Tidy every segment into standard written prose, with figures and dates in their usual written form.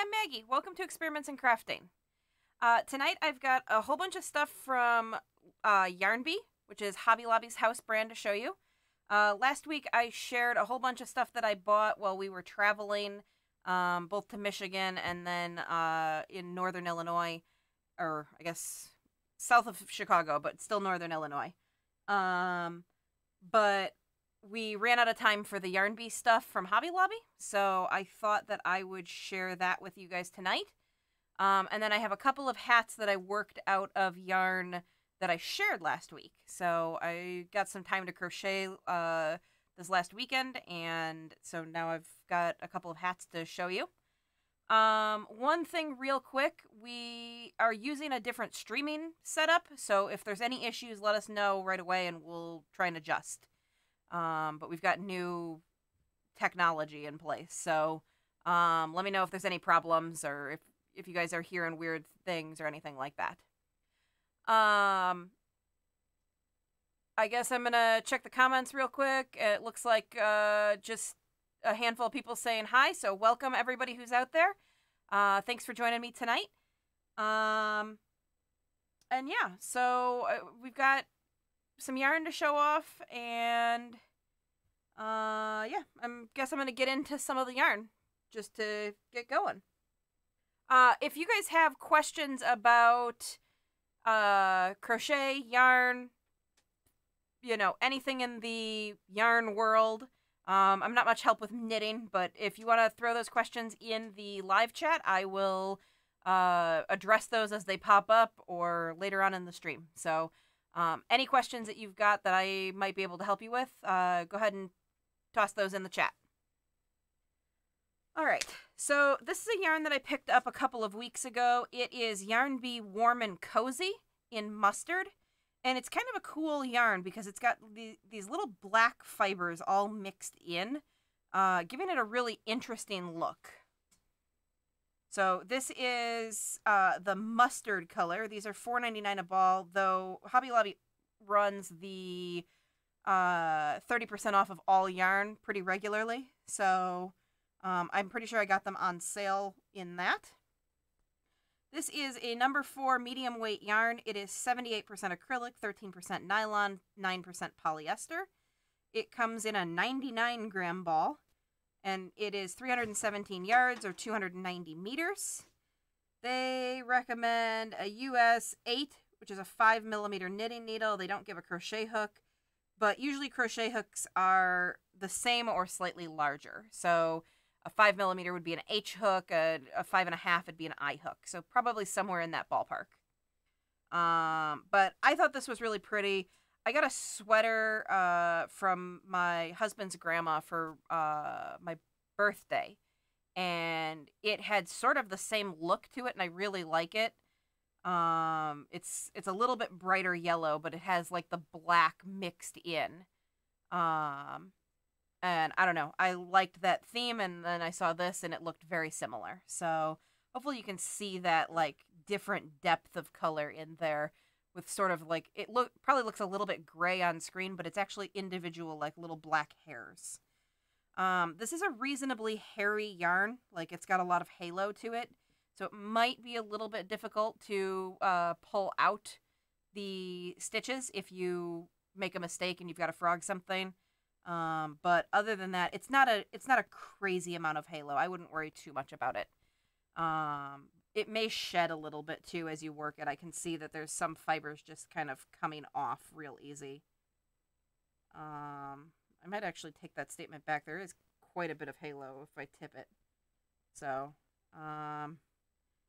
I'm Maggie. Welcome to Experiments in Crafting. Tonight I've got a whole bunch of stuff from Yarnbee, which is Hobby Lobby's house brand, to show you. Last week I shared a whole bunch of stuff that I bought while we were traveling, both to Michigan and then in northern Illinois, or I guess south of Chicago, but still northern Illinois. But we ran out of time for the Yarnbee stuff from Hobby Lobby, so I thought that I would share that with you guys tonight. And then I have a couple of hats that I worked out of yarn that I shared last week. So I got some time to crochet this last weekend, and so now I've got a couple of hats to show you. One thing real quick, we are using a different streaming setup, so if there's any issues, let us know right away and we'll try and adjust. But we've got new technology in place, so let me know if there's any problems or if you guys are hearing weird things or anything like that. I guess I'm gonna check the comments real quick. It looks like just a handful of people saying hi, so welcome everybody who's out there. Thanks for joining me tonight. And yeah, so we've got some yarn to show off, and yeah, guess I'm gonna get into some of the yarn just to get going. If you guys have questions about crochet, yarn, you know, anything in the yarn world, I'm not much help with knitting, but if you want to throw those questions in the live chat, I will address those as they pop up or later on in the stream. So any questions that you've got that I might be able to help you with, go ahead and toss those in the chat. All right, so this is a yarn that I picked up a couple of weeks ago. It is Yarnbee Warm and Cozy in mustard, and it's kind of a cool yarn because it's got these little black fibers all mixed in, giving it a really interesting look. So this is the mustard color. These are $4.99 a ball, though Hobby Lobby runs the 30% off of all yarn pretty regularly. So I'm pretty sure I got them on sale in that. This is a number 4 medium weight yarn. It is 78% acrylic, 13% nylon, 9% polyester. It comes in a 99 gram ball, and it is 317 yards or 290 meters. They recommend a US 8, which is a 5mm knitting needle. They don't give a crochet hook, but usually crochet hooks are the same or slightly larger. So a 5mm would be an H hook, a 5.5 would be an I hook. So probably somewhere in that ballpark. But I thought this was really pretty. I got a sweater from my husband's grandma for my birthday, and it had sort of the same look to it, and I really like it. It's a little bit brighter yellow, but it has like the black mixed in. And I don't know, I liked that theme, and then I saw this and it looked very similar. So hopefully you can see that like different depth of color in there with sort of like, probably looks a little bit gray on screen, but it's actually individual like little black hairs. This is a reasonably hairy yarn, like it's got a lot of halo to it. So it might be a little bit difficult to pull out the stitches if you make a mistake and you've got to frog something. But other than that, it's not a crazy amount of halo. I wouldn't worry too much about it. It may shed a little bit too as you work it. I can see that there's some fibers just kind of coming off real easy. I might actually take that statement back. There is quite a bit of halo if I tip it. So,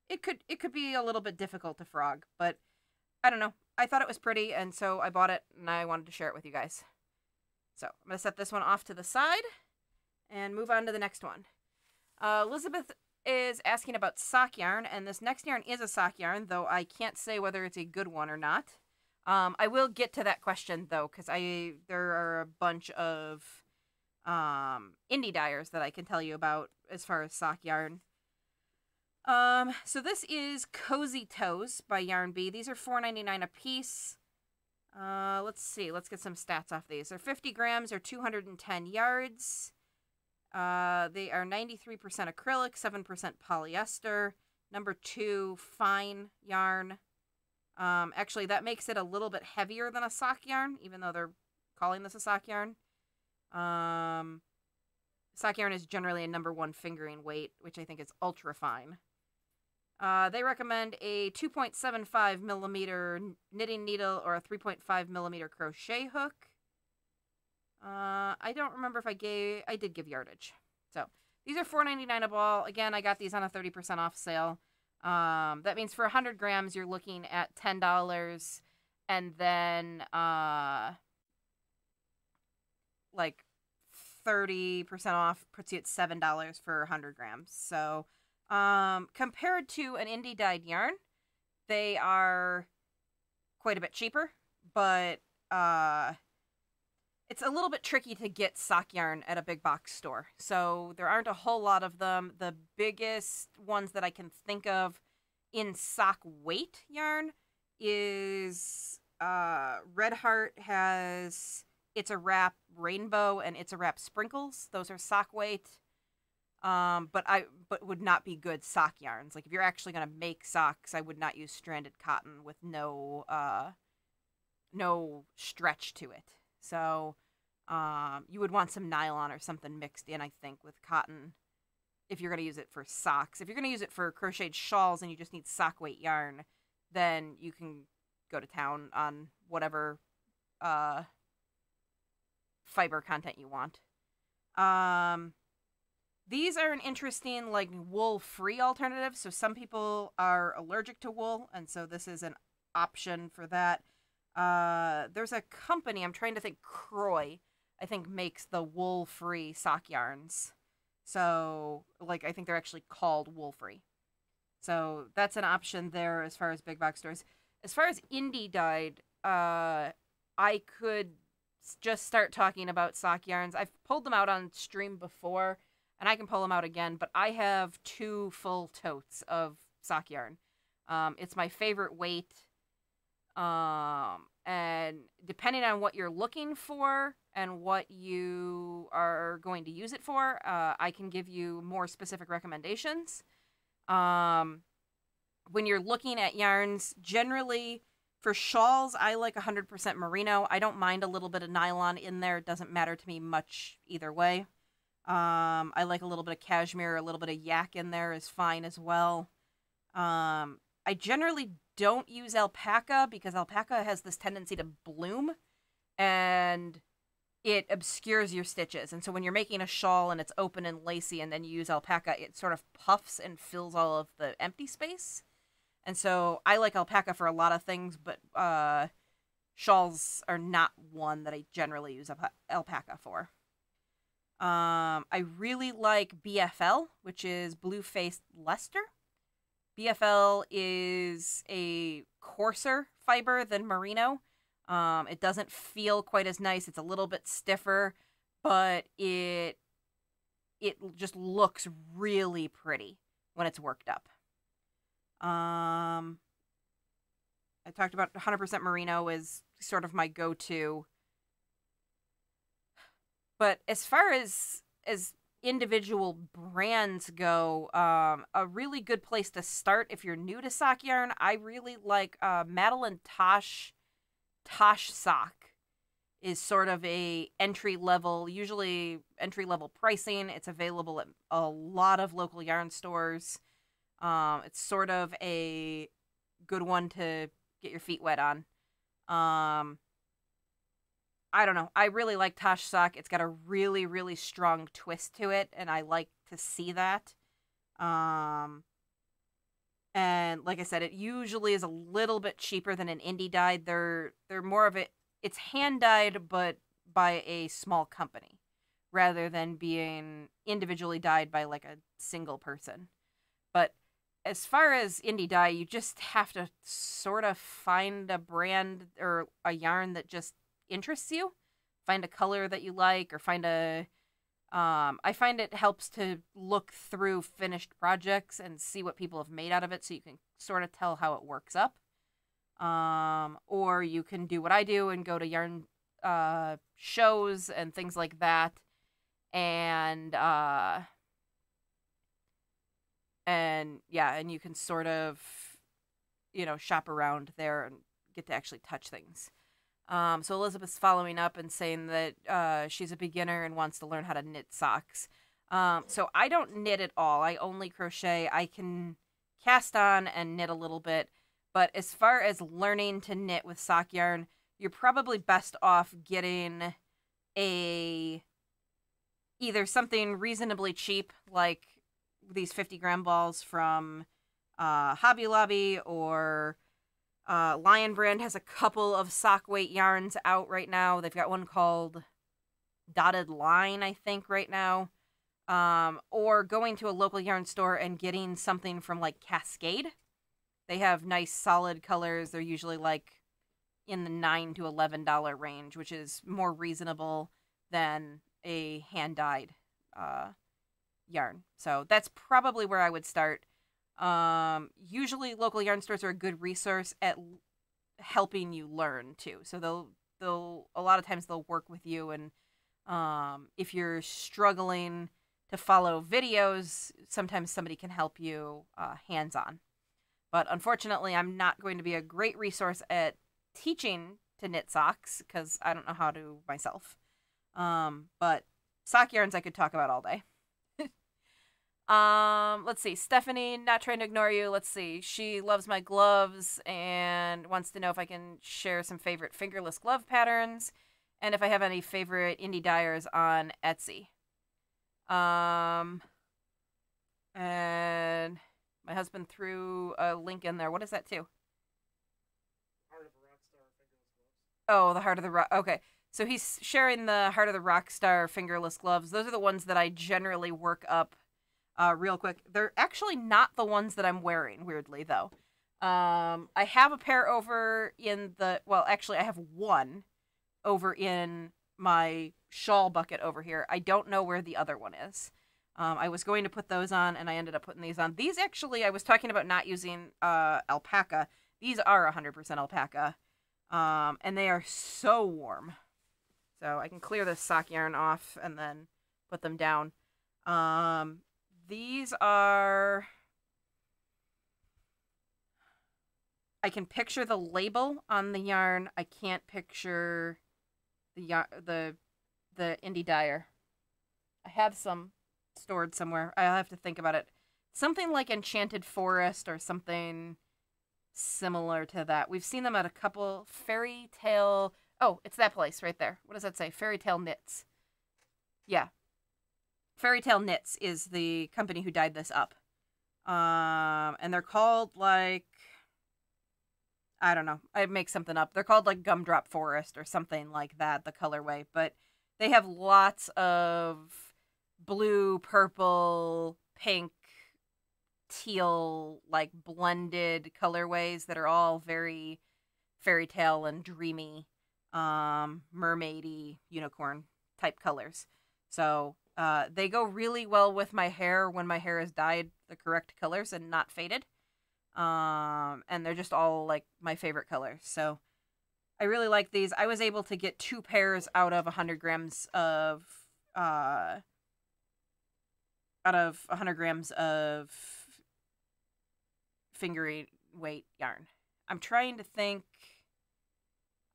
it could be a little bit difficult to frog, but I don't know. I thought it was pretty, and so I bought it, and I wanted to share it with you guys. So I'm going to set this one off to the side and move on to the next one. Elizabeth is asking about sock yarn, and this next yarn is a sock yarn, though I can't say whether it's a good one or not. I will get to that question, though, because there are a bunch of indie dyers that I can tell you about as far as sock yarn. So this is Cozy Toes by Yarnbee. These are $4.99 a piece. Let's see. Let's get some stats off these. They're 50 grams or 210 yards. They are 93% acrylic, 7% polyester. Number 2, fine yarn. Actually, that makes it a little bit heavier than a sock yarn, even though they're calling this a sock yarn. Sock yarn is generally a number 1 fingering weight, which I think is ultra fine. They recommend a 2.75 millimeter knitting needle or a 3.5 millimeter crochet hook. I don't remember if I did give yardage. So these are $4.99 a ball. Again, I got these on a 30% off sale. That means for 100 grams, you're looking at $10, and then like 30% off puts you at $7 for 100 grams. So compared to an indie dyed yarn, they are quite a bit cheaper, but it's a little bit tricky to get sock yarn at a big box store. So there aren't a whole lot of them. The biggest ones that I can think of in sock weight yarn is Red Heart has It's a Wrap Rainbow and It's a Wrap Sprinkles. Those are sock weight. But would not be good sock yarns. Like if you're actually going to make socks, I would not use stranded cotton with no stretch to it. So, you would want some nylon or something mixed in, I think, with cotton if you're going to use it for socks. If you're going to use it for crocheted shawls and you just need sock weight yarn, then you can go to town on whatever fiber content you want. These are an interesting, like, wool-free alternative. So some people are allergic to wool, and so this is an option for that. There's a company, I'm trying to think, Crochet, I think makes the wool-free sock yarns. So, like, I think they're actually called wool-free. So that's an option there as far as big box stores. As far as indie dyed, I could just start talking about sock yarns. I've pulled them out on stream before, and I can pull them out again, but I have 2 full totes of sock yarn. It's my favorite weight. And depending on what you're looking for and what you are going to use it for, I can give you more specific recommendations. When you're looking at yarns, generally for shawls, I like 100% merino. I don't mind a little bit of nylon in there. It doesn't matter to me much either way. I like a little bit of cashmere, a little bit of yak in there is fine as well. I generally don't use alpaca because alpaca has this tendency to bloom and it obscures your stitches. And so when you're making a shawl and it's open and lacy and then you use alpaca, it sort of puffs and fills all of the empty space. And so I like alpaca for a lot of things, but shawls are not one that I generally use alpaca for. I really like BFL, which is Blue-Faced Leicester. BFL is a coarser fiber than merino. It doesn't feel quite as nice. It's a little bit stiffer, but it just looks really pretty when it's worked up. I talked about 100% merino is sort of my go-to. But as far as individual brands go, a really good place to start if you're new to sock yarn, I really like Madeline Tosh sock is sort of a usually entry-level pricing. It's available at a lot of local yarn stores. It's sort of a good one to get your feet wet on. I don't know. I really like Tosh sock. It's got a really, really strong twist to it, and I like to see that. And like I said, it usually is a little bit cheaper than an indie dyed. They're more of it. It's hand dyed, but by a small company, rather than being individually dyed by like a single person. But as far as indie dye, you just have to sort of find a brand or a yarn that just interests you. Find a color that you like, or find a I find it helps to look through finished projects and see what people have made out of it, so you can sort of tell how it works up. Or you can do what I do and go to yarn shows and things like that and yeah, and you can sort of, you know, shop around there and get to actually touch things. So Elizabeth's following up and saying that she's a beginner and wants to learn how to knit socks. So I don't knit at all. I only crochet. I can cast on and knit a little bit. But as far as learning to knit with sock yarn, you're probably best off getting either something reasonably cheap, like these 50-gram balls from Hobby Lobby, or Lion Brand has a couple of sock weight yarns out right now. They've got one called Dotted Line, I think, right now. Or going to a local yarn store and getting something from like Cascade. They have nice solid colors. They're usually like in the $9 to $11 range, which is more reasonable than a hand-dyed yarn. So that's probably where I would start. Usually local yarn stores are a good resource at helping you learn too. So they'll a lot of times they'll work with you, and if you're struggling to follow videos, sometimes somebody can help you hands-on. But unfortunately, I'm not going to be a great resource at teaching to knit socks because I don't know how to myself. But sock yarns I could talk about all day. Let's see. Stephanie, not trying to ignore you. Let's see. She loves my gloves and wants to know if I can share some favorite fingerless glove patterns and if I have any favorite indie dyers on Etsy. And my husband threw a link in there. What is that too? Heart of the Rockstar Fingerless Gloves. Oh, the Heart of the Rock. Okay. So he's sharing the Heart of the Rockstar Fingerless Gloves. Those are the ones that I generally work up real quick. They're actually not the ones that I'm wearing, weirdly, though. I have a pair over in the... Well, actually, I have one over in my shawl bucket over here. I don't know where the other one is. I was going to put those on, and I ended up putting these on. These actually, I was talking about not using alpaca. These are 100% alpaca, and they are so warm. So I can clear this sock yarn off and then put them down. These are... I can picture the label on the yarn. I can't picture the indie dyer. I have some stored somewhere. I'll have to think about it. Something like Enchanted Forest or something similar to that. We've seen them at a couple. Fairy Tale... Oh, it's that place right there. What does that say? Fairy Tale Knits. Yeah. Fairy Tale Knits is the company who dyed this up. And they're called like... I don't know. I make something up. They're called like Gumdrop Forest or something like that, the colorway. But they have lots of blue, purple, pink, teal, like blended colorways that are all very fairy tale and dreamy, mermaidy, unicorn type colors. So they go really well with my hair when my hair is dyed the correct colors and not faded. And they're just all like my favorite colors. So I really like these. I was able to get 2 pairs out of 100 grams of finger weight yarn. I'm trying to think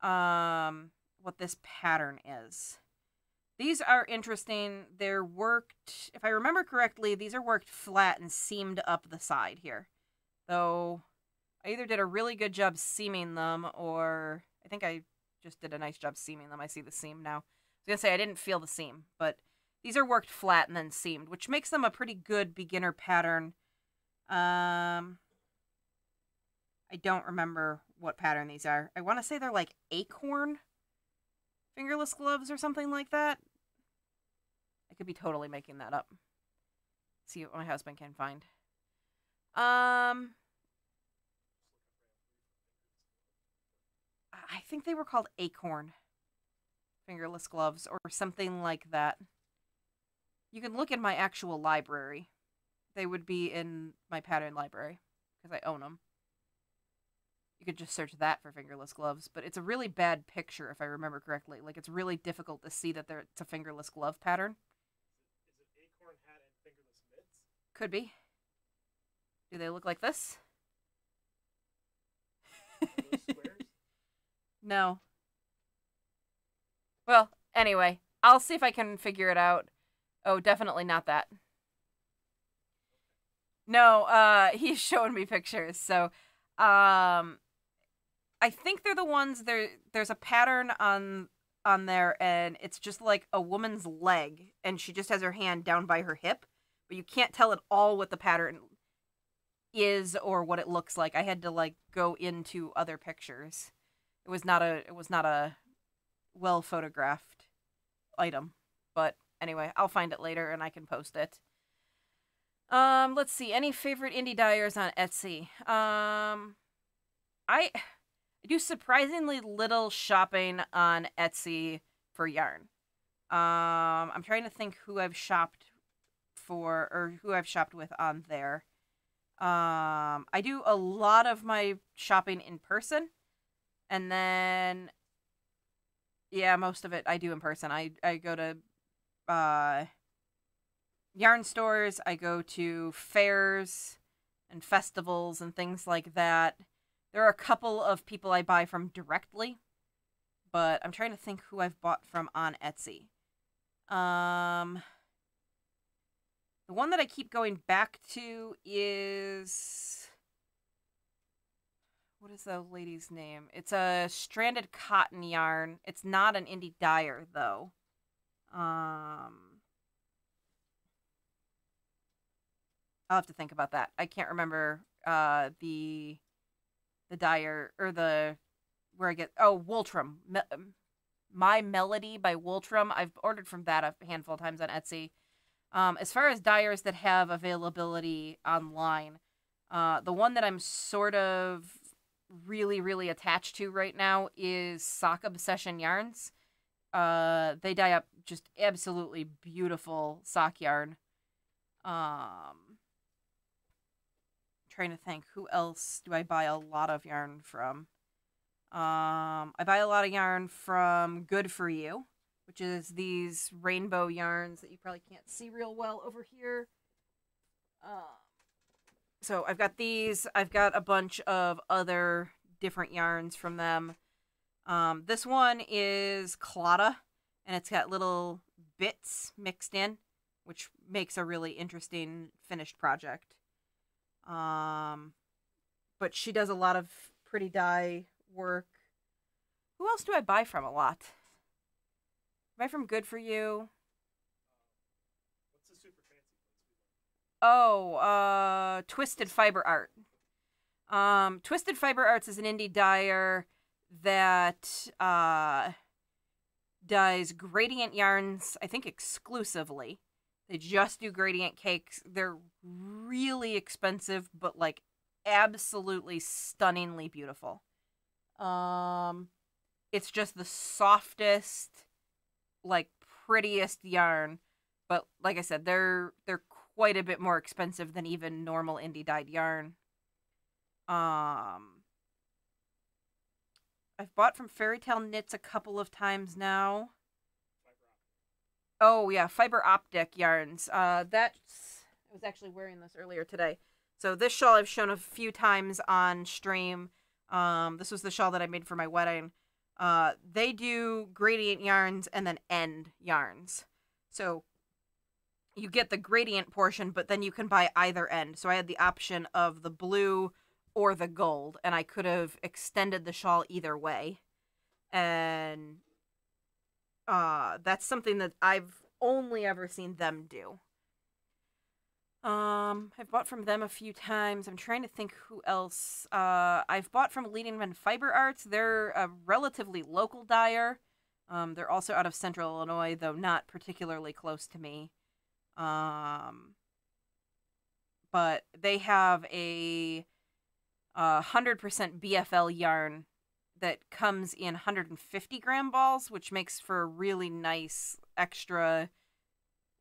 what this pattern is. These are interesting. They're worked, if I remember correctly, these are worked flat and seamed up the side here. Though I either did a really good job seaming them, or I think I just did a nice job seaming them. I see the seam now. I was going to say I didn't feel the seam, but these are worked flat and then seamed, which makes them a pretty good beginner pattern. I don't remember what pattern these are. I want to say they're like acorn fingerless gloves or something like that. I could be totally making that up. See what my husband can find. I think they were called acorn fingerless gloves or something like that. You can look in my actual library. They would be in my pattern library because I own them. You could just search that for fingerless gloves, but it's a really bad picture if I remember correctly. Like, it's really difficult to see that it's a fingerless glove pattern. Could be. Do they look like this? Those squares? No. Well, anyway, I'll see if I can figure it out. Oh, definitely not that. No, he's showing me pictures. So, I think they're the ones there's a pattern on there, and it's just like a woman's leg, and she just has her hand down by her hip, but you can't tell at all what the pattern is or what it looks like. I had to like go into other pictures. It was not a well photographed item. But anyway, I'll find it later and I can post it. Let's see. Any favorite indie dyers on Etsy? I do surprisingly little shopping on Etsy for yarn. I'm trying to think who I've shopped for or who I've shopped with on there. I do a lot of my shopping in person, and then yeah, most of it I do in person. I go to yarn stores, I go to fairs and festivals and things like that. There are a couple of people I buy from directly, but I'm trying to think who I've bought from on Etsy. The one that I keep going back to is... What is the lady's name? It's a stranded cotton yarn. It's not an indie dyer, though. I'll have to think about that. I can't remember the dyer or the where I get Wooltrum. My Melody by Wooltrum. I've ordered from that a handful of times on Etsy. As far as dyers that have availability online, the one that I'm sort of really, really attached to right now is Sock Obsession Yarns. They dye up just absolutely beautiful sock yarn. Trying to think, who else do I buy a lot of yarn from? I buy a lot of yarn from Good For You, which is these rainbow yarns that you probably can't see real well over here. So I've got these. I've got a bunch of other different yarns from them. This one is Clatta, and it's got little bits mixed in, which makes a really interesting finished project. But she does a lot of pretty dye work. Who else do I buy from a lot? Buy from Good For You. What's the super fancy place? Twisted Fiber Art. Twisted Fiber Arts is an indie dyer that does gradient yarns, I think exclusively. They just do gradient cakes. They're really expensive, but like absolutely stunningly beautiful. It's just the softest, like prettiest yarn, but like I said, they're quite a bit more expensive than even normal indie dyed yarn. I've bought from Fairy Tale Knits a couple of times now. Oh yeah, fiber optic yarns. I was actually wearing this earlier today. So this shawl I've shown a few times on stream. This was the shawl that I made for my wedding. They do gradient yarns and then end yarns. So you get the gradient portion, but then you can buy either end. So I had the option of the blue or the gold, and I could have extended the shawl either way. And that's something that I've only ever seen them do. I've bought from them a few times. I'm trying to think who else. I've bought from Leading Men Fiber Arts. They're a relatively local dyer. They're also out of Central Illinois, though not particularly close to me. But they have a 100% BFL yarn that comes in 150-gram balls, which makes for a really nice extra...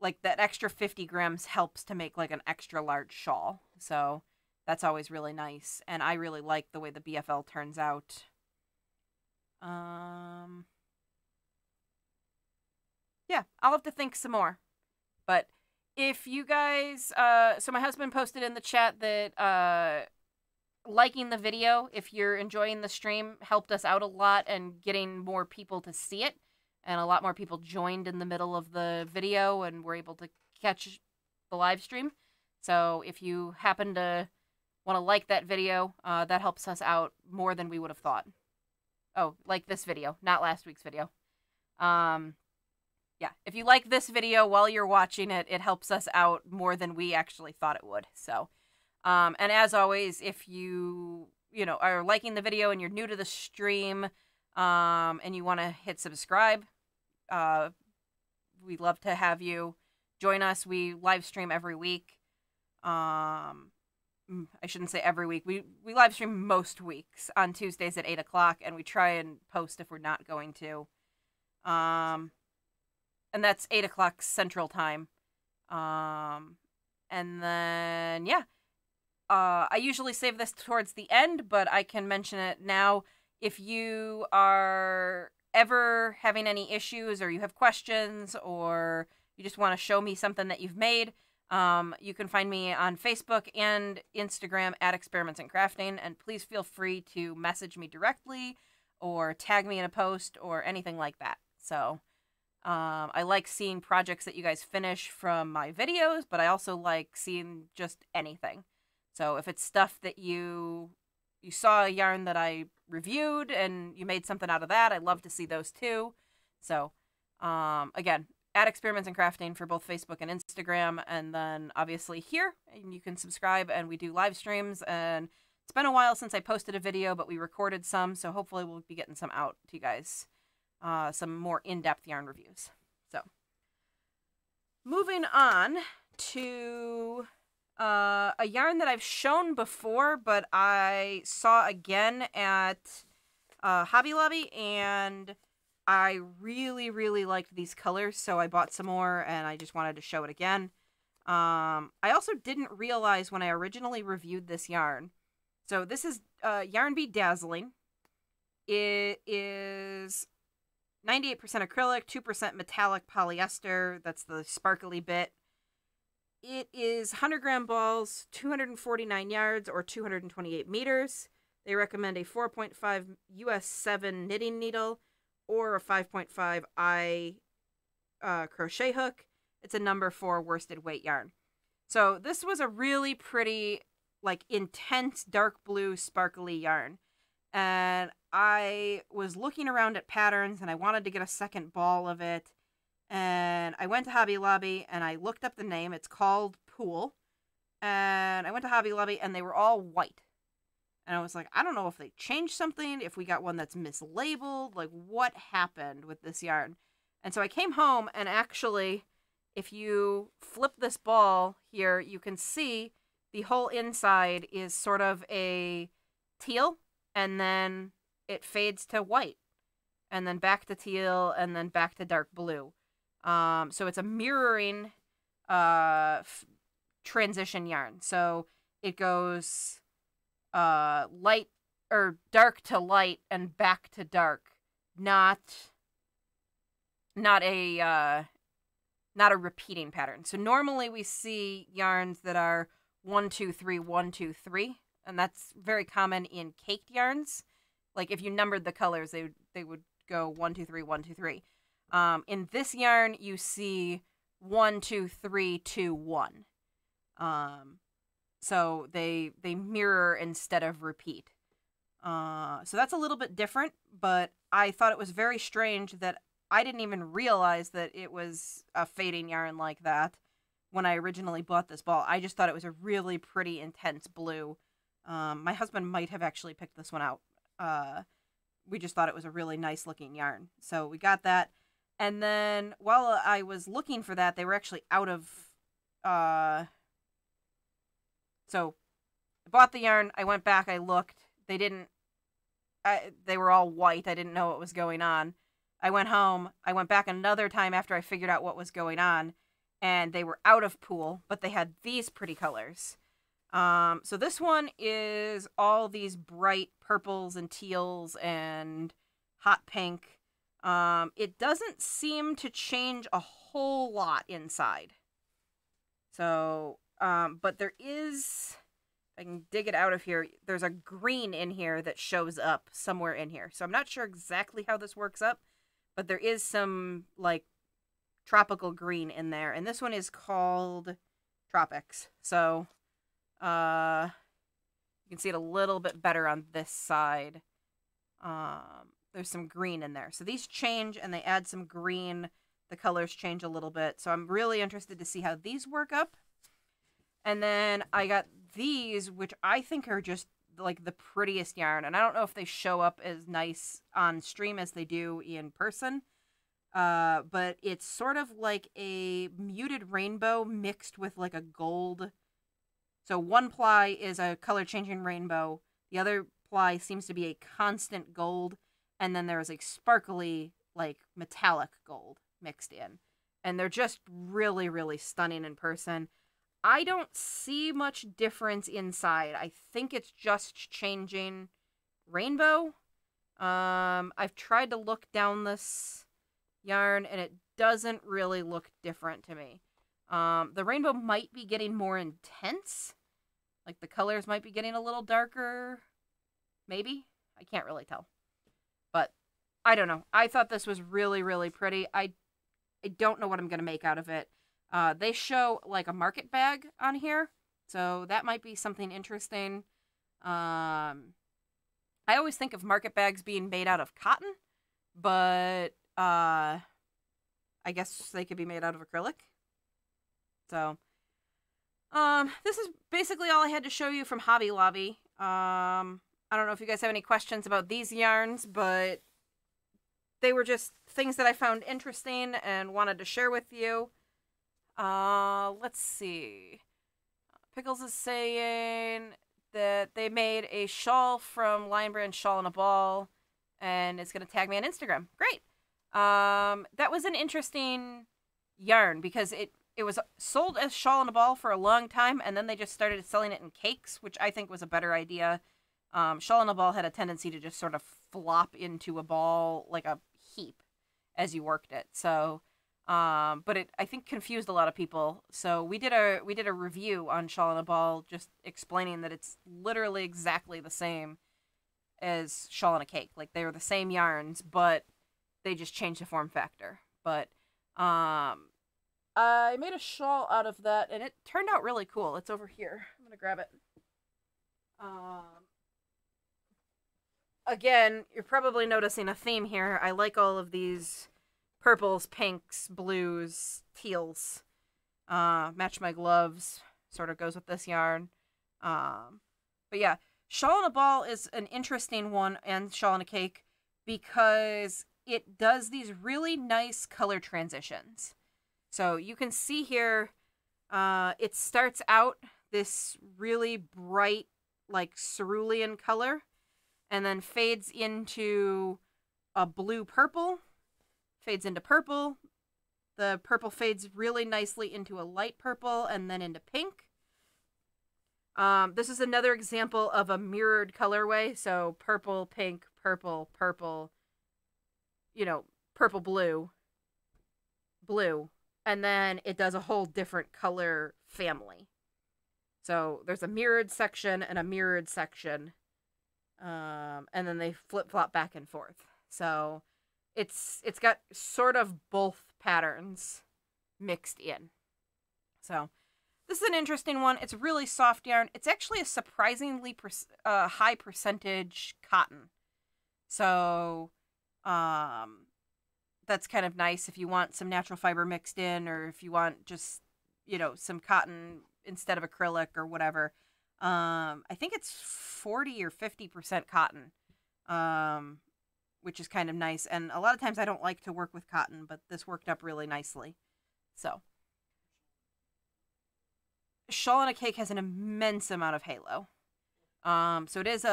Like, that extra 50 grams helps to make, like, an extra large shawl. So, that's always really nice. And I really like the way the BFL turns out. Yeah, I'll have to think some more. But if you guys, so my husband posted in the chat that liking the video, if you're enjoying the stream, helped us out a lot and getting more people to see it. And a lot more people joined in the middle of the video and were able to catch the live stream. So if you happen to want to like that video, that helps us out more than we would have thought. Oh, like this video, not last week's video. Yeah, if you like this video while you're watching it, it helps us out more than we actually thought it would. So, and as always, if you are liking the video and you're new to the stream, and you want to hit subscribe, we'd love to have you join us. We live stream every week. I shouldn't say every week. We live stream most weeks on Tuesdays at 8 o'clock, and we try and post if we're not going to. And that's 8 o'clock Central Time. And then, yeah. I usually save this towards the end, but I can mention it now. If you are ever having any issues or you have questions or you just want to show me something that you've made, you can find me on Facebook and Instagram at Experiments in Crafting, and please feel free to message me directly or tag me in a post or anything like that. So I like seeing projects that you guys finish from my videos, but I also like seeing just anything. So if it's stuff that you saw a yarn that I reviewed and you made something out of that, I'd love to see those too. So again, at Experiments in Crafting for both Facebook and Instagram, and then obviously here, and you can subscribe, and we do live streams. And it's been a while since I posted a video, but we recorded some, so hopefully we'll be getting some out to you guys, some more in-depth yarn reviews. So moving on to a yarn that I've shown before, but I saw again at Hobby Lobby, and I really, really liked these colors, so I bought some more, and I just wanted to show it again. I also didn't realize when I originally reviewed this yarn. So this is Yarn Bee Dazzling. It is 98% acrylic, 2% metallic polyester. That's the sparkly bit. It is 100-gram balls, 249 yards, or 228 meters. They recommend a 4.5 US 7 knitting needle or a 5.5 I crochet hook. It's a number 4 worsted weight yarn. So this was a really pretty, like, intense dark blue sparkly yarn. And I was looking around at patterns, and I wanted to get a second ball of it. And I went to Hobby Lobby, and I looked up the name. It's called Pool. And I went to Hobby Lobby, and they were all white. And I was like, I don't know if they changed something, if we got one that's mislabeled, like what happened with this yarn. And so I came home, and actually, if you flip this ball here, you can see the whole inside is sort of a teal, and then it fades to white, and then back to teal, and then back to dark blue. So it's a mirroring transition yarn. So it goes light or dark to light and back to dark, not a repeating pattern. So normally we see yarns that are 1 2 3 1 2 3, and that's very common in caked yarns. Like if you numbered the colors, they would go 1 2 3 1 2 3. In this yarn, you see 1 2 3 2 1. So they mirror instead of repeat. So that's a little bit different, but I thought it was very strange that I didn't even realize that it was a fading yarn like that when I originally bought this ball. I just thought it was a really pretty intense blue. My husband might have actually picked this one out. We just thought it was a really nice looking yarn. So we got that. And then while I was looking for that, they were actually out of... So I bought the yarn. I went back. I looked. They were all white. I didn't know what was going on. I went home. I went back another time after I figured out what was going on. And they were out of Pool, but they had these pretty colors. So this one is all these bright purples and teals and hot pink. It doesn't seem to change a whole lot inside. So, but there is, I can dig it out of here. There's a green in here that shows up somewhere in here. So I'm not sure exactly how this works up, but there is some like tropical green in there. And this one is called Tropics. So, you can see it a little bit better on this side. There's some green in there. So these change and they add some green. The colors change a little bit. So I'm really interested to see how these work up. And then I got these, which I think are just like the prettiest yarn. And I don't know if they show up as nice on stream as they do in person. But it's sort of like a muted rainbow mixed with like a gold. So one ply is a color changing rainbow. The other ply seems to be a constant gold. And then there's like sparkly, like metallic gold mixed in. And they're just really, really stunning in person. I don't see much difference inside. I think it's just changing rainbow. I've tried to look down this yarn and it doesn't really look different to me. The rainbow might be getting more intense. Like the colors might be getting a little darker. Maybe. I can't really tell. But I don't know. I thought this was really, really pretty. I don't know what I'm going to make out of it. They show like a market bag on here. So that might be something interesting. I always think of market bags being made out of cotton. But I guess they could be made out of acrylic. So this is basically all I had to show you from Hobby Lobby. I don't know if you guys have any questions about these yarns, but they were just things that I found interesting and wanted to share with you. Let's see. Pickles is saying that they made a shawl from Lion Brand Shawl in a Ball, and it's going to tag me on Instagram. Great. That was an interesting yarn because it was sold as Shawl in a Ball for a long time, and then they just started selling it in cakes, which I think was a better idea. Shawl in a Ball had a tendency to just sort of flop into a ball like a heap as you worked it. So, but it I think confused a lot of people. So we did a review on Shawl in a Ball, just explaining that it's literally exactly the same as Shawl in a Cake. Like they were the same yarns, but they just changed the form factor. But I made a shawl out of that, and it turned out really cool. It's over here. I'm gonna grab it. Again, you're probably noticing a theme here. I like all of these purples, pinks, blues, teals. Match my gloves. Sort of goes with this yarn. But yeah, Shawl in a Ball is an interesting one, and Shawl in a Cake, because it does these really nice color transitions. So you can see here, it starts out this really bright, like cerulean color, and then fades into a blue-purple, fades into purple. The purple fades really nicely into a light purple, and then into pink. This is another example of a mirrored colorway. So purple, pink, purple, purple, purple, blue, blue. And then it does a whole different color family. So there's a mirrored section and a mirrored section. And then they flip-flop back and forth. So it's got sort of both patterns mixed in. So this is an interesting one. It's really soft yarn. It's actually a surprisingly high percentage cotton. So that's kind of nice if you want some natural fiber mixed in, or if you want just, some cotton instead of acrylic or whatever. I think it's 40 or 50% cotton, which is kind of nice. And a lot of times I don't like to work with cotton, but this worked up really nicely. So Shawl in a Cake has an immense amount of halo. So it is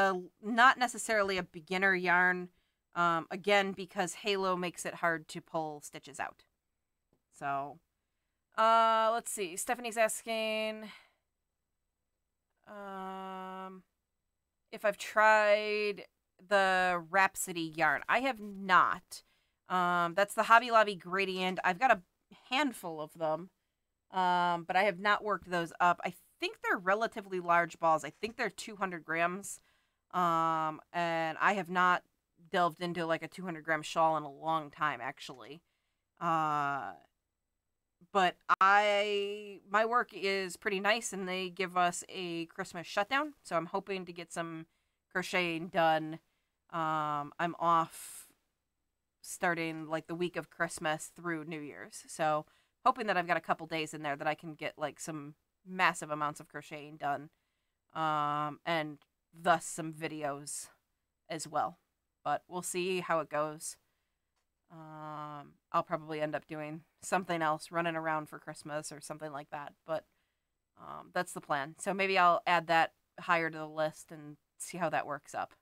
not necessarily a beginner yarn, again, because halo makes it hard to pull stitches out. So, let's see. Stephanie's asking if I've tried the Rhapsody yarn. I have not. That's the Hobby Lobby gradient. I've got a handful of them. But I have not worked those up. I think they're relatively large balls. I think they're 200 grams. And I have not delved into like a 200-gram shawl in a long time, actually. Uh, but my work is pretty nice, and they give us a Christmas shutdown, so I'm hoping to get some crocheting done. I'm off starting like the week of Christmas through New Year's, so hoping that I've got a couple days in there that I can get like some massive amounts of crocheting done, and thus some videos as well. But we'll see how it goes. I'll probably end up doing something else, running around for Christmas or something like that. But that's the plan. So maybe I'll add that higher to the list and see how that works up.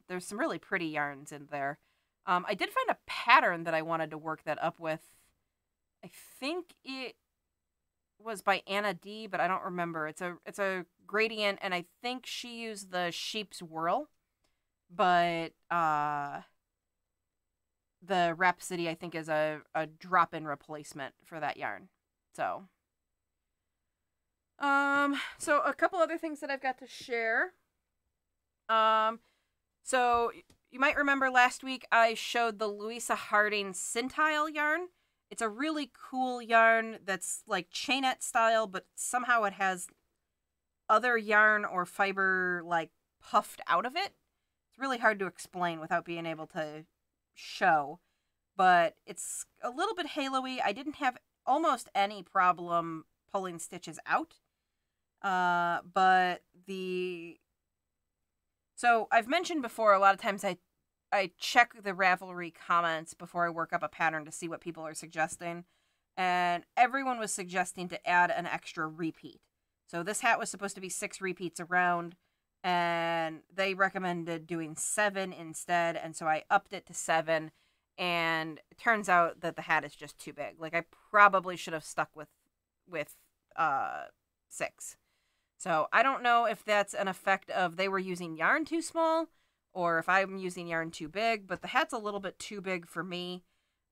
There's some really pretty yarns in there. I did find a pattern that I wanted to work that up with. I think it was by Anna D, but I don't remember. It's a gradient, and I think she used the sheep's whirl, but the Rhapsody, I think, is a drop-in replacement for that yarn. So a couple other things that I've got to share. So you might remember last week I showed the Louisa Harding Scintile yarn. It's a really cool yarn that's like chainette style, but somehow it has other yarn or fiber like puffed out of it. It's really hard to explain without being able to show, but it's a little bit halo-y. I didn't have almost any problem pulling stitches out, so I've mentioned before, a lot of times I check the Ravelry comments before I work up a pattern to see what people are suggesting, and everyone was suggesting to add an extra repeat. So this hat was supposed to be 6 repeats around, and they recommended doing 7 instead, and so I upped it to 7, and it turns out that the hat is just too big. Like, I probably should have stuck with 6. So I don't know if that's an effect of they were using yarn too small, or if I'm using yarn too big, but the hat's a little bit too big for me.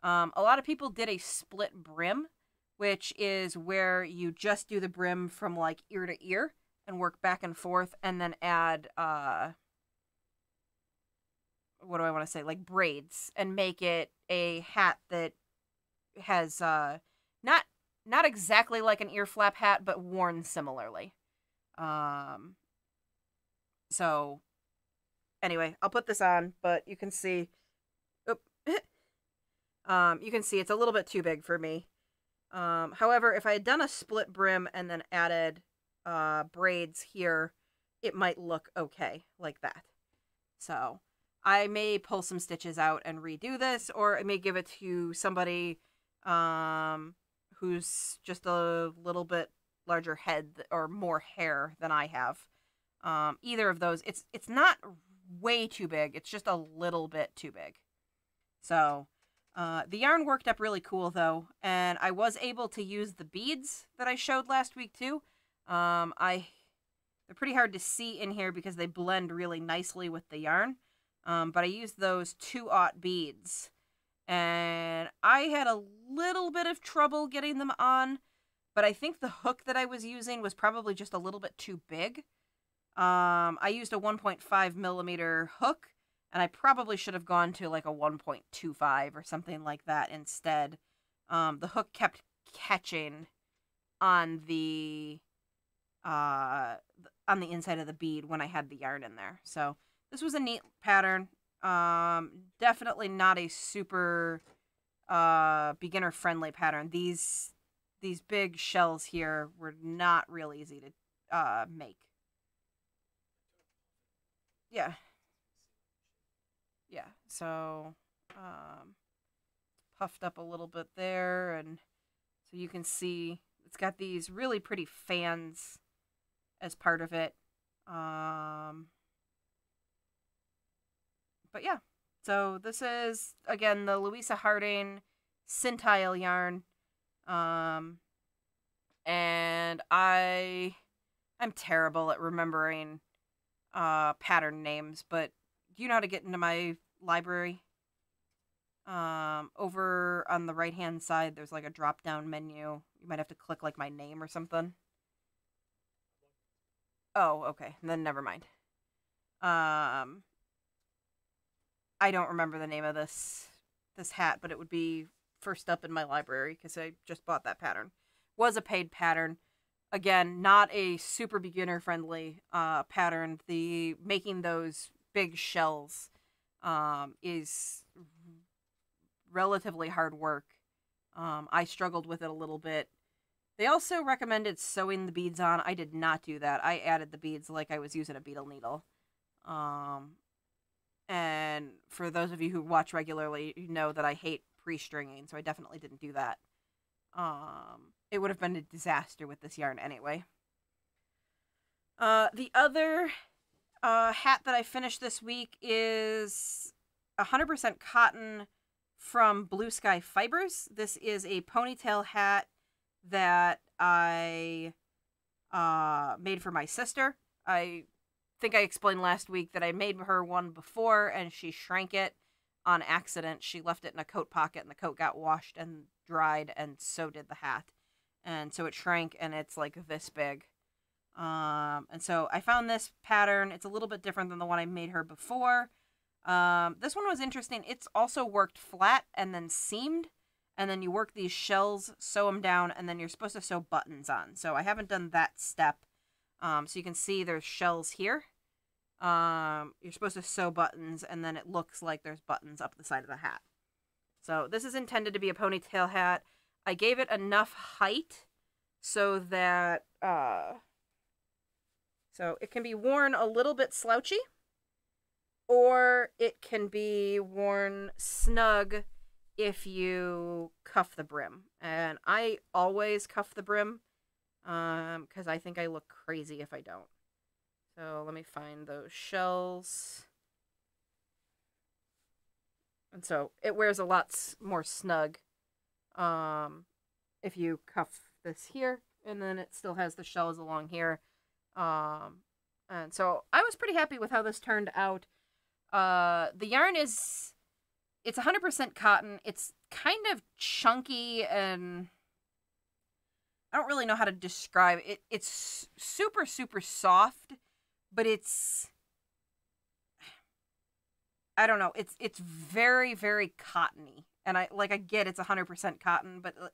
A lot of people did a split brim, which is where you just do the brim from like ear to ear and work back and forth, and then add what do I want to say, like braids, and make it a hat that has not exactly like an ear flap hat, but worn similarly. So anyway, I'll put this on, but you can see, you can see it's a little bit too big for me. However, if I had done a split brim and then added braids here, it might look okay like that. So I may pull some stitches out and redo this, or I may give it to somebody who's just a little bit larger head or more hair than I have. Either of those, it's not way too big, it's just a little bit too big. So the yarn worked up really cool though, and I was able to use the beads that I showed last week too. They're pretty hard to see in here because they blend really nicely with the yarn, but I used those 2/0 beads, and I had a little bit of trouble getting them on, but I think the hook that I was using was probably just a little bit too big. I used a 1.5 millimeter hook, and I probably should have gone to like a 1.25 or something like that instead. The hook kept catching on the inside of the bead when I had the yarn in there. So this was a neat pattern. Definitely not a super beginner friendly pattern. These big shells here were not real easy to make. Yeah. Yeah, so puffed up a little bit there, and so you can see it's got these really pretty fans as part of it. But yeah, so this is, again, the Louisa Harding Scintile yarn. And I'm terrible at remembering pattern names, but do you know how to get into my library? Over on the right-hand side, there's like a drop-down menu. You might have to click like my name or something. Oh, okay. Then never mind. I don't remember the name of this hat, but it would be first up in my library because I just bought that pattern. Was a paid pattern. Again, not a super beginner-friendly pattern. The making those big shells is relatively hard work. I struggled with it a little bit. They also recommended sewing the beads on. I did not do that. I added the beads like I was using a beetle needle. And for those of you who watch regularly, you know that I hate pre-stringing, so I definitely didn't do that. It would have been a disaster with this yarn anyway. The other hat that I finished this week is 100% cotton from Blue Sky Fibers. This is a ponytail hat that I made for my sister. I think I explained last week that I made her one before and she shrank it on accident. She left it in a coat pocket and the coat got washed and dried, and so did the hat. And so it shrank and it's like this big. And so I found this pattern. It's a little bit different than the one I made her before. This one was interesting. It's also worked flat and then seamed. And then you work these shells, sew them down, and then you're supposed to sew buttons on. So I haven't done that step. So you can see there's shells here. You're supposed to sew buttons, and then it looks like there's buttons up the side of the hat. So this is intended to be a ponytail hat. I gave it enough height so that so it can be worn a little bit slouchy, or it can be worn snug if you cuff the brim. And I always cuff the brim because I think I look crazy if I don't. So let me find those shells. And so it wears a lot more snug if you cuff this here, and then it still has the shells along here. And so I was pretty happy with how this turned out. The yarn is, it's 100% cotton. It's kind of chunky, and I don't really know how to describe it. It's super, super soft, but it's, I don't know. It's very, very cottony. And I get it's 100% cotton, but it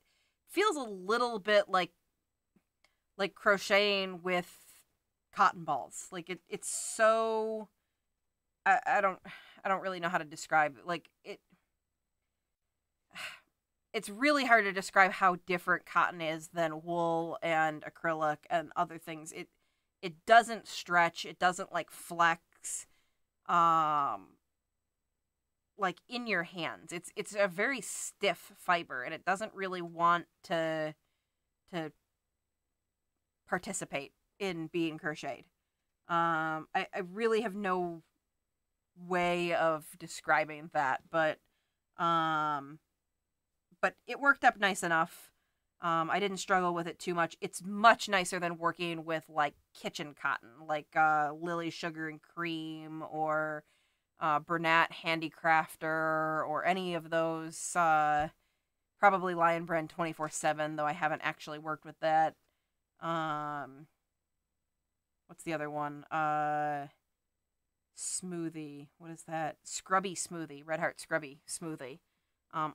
feels a little bit like crocheting with cotton balls. Like it's so, I don't really know how to describe it. Like it's really hard to describe how different cotton is than wool and acrylic and other things. It doesn't stretch. It doesn't like flex. Like in your hands. It's a very stiff fiber, and it doesn't really want to participate in being crocheted. I really have no way of describing that, but it worked up nice enough. I didn't struggle with it too much. It's much nicer than working with like kitchen cotton, like Lily Sugar and Cream or Bernat Handicrafter or any of those. Probably Lion Brand 24/7, though I haven't actually worked with that. What's the other one? Smoothie. What is that? Scrubby Smoothie. Red Heart Scrubby Smoothie.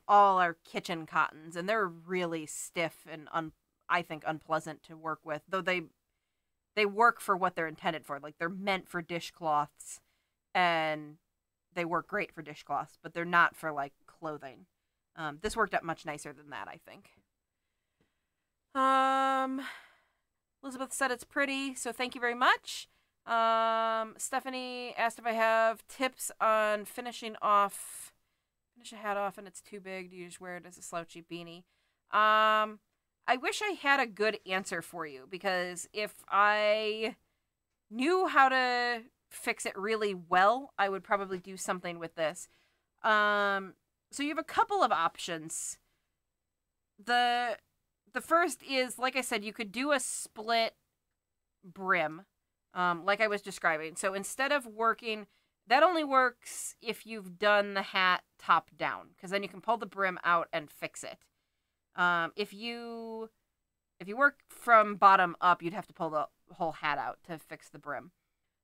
All are kitchen cottons, and they're really stiff and I think unpleasant to work with. Though they work for what they're intended for. Like they're meant for dishcloths, and they work great for dishcloths, but they're not for like clothing. This worked out much nicer than that, I think. Elizabeth said it's pretty, so thank you very much. Stephanie asked if I have tips on finish a hat off and it's too big. Do you just wear it as a slouchy beanie? I wish I had a good answer for you, because if I knew how to fix it really well, I would probably do something with this. So you have a couple of options. The first is, like I said, you could do a split brim, like I was describing. So instead of working, that only works if you've done the hat top down, because then you can pull the brim out and fix it. If you work from bottom up, you'd have to pull the whole hat out to fix the brim.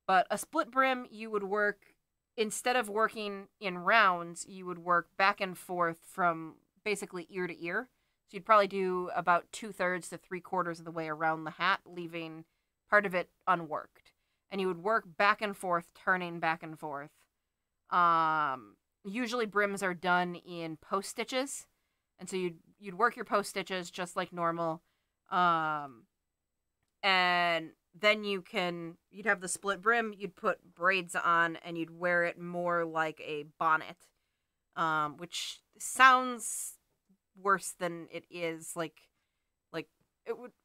But a split brim, you would work, instead of working in rounds, you would work back and forth from basically ear to ear. So you'd probably do about 2/3 to 3/4 of the way around the hat, leaving part of it unworked. And you would work back and forth, turning back and forth. Usually brims are done in post stitches. And so you'd work your post stitches just like normal. And then you'd have the split brim, you'd put braids on, and you'd wear it more like a bonnet. Which sounds worse than it is.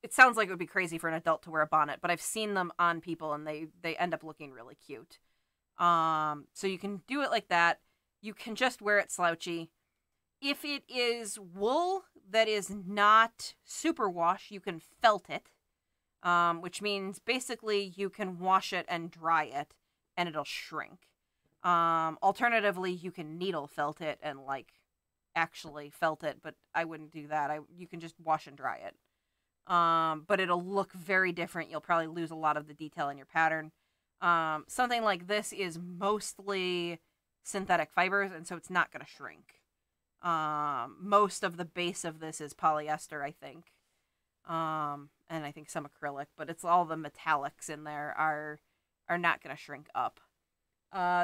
It sounds like it would be crazy for an adult to wear a bonnet, but I've seen them on people and they end up looking really cute. So you can do it like that. You can just wear it slouchy. If it is wool that is not superwash, you can felt it, which means basically you can wash it and dry it and it'll shrink. Alternatively, you can needle felt it and actually felt it, but I wouldn't do that. You can just wash and dry it. But it'll look very different. You'll probably lose a lot of the detail in your pattern. Something like this is mostly synthetic fibers, and so it's not going to shrink. Most of the base of this is polyester, I think. And I think some acrylic, but it's all the metallics in there are not going to shrink up.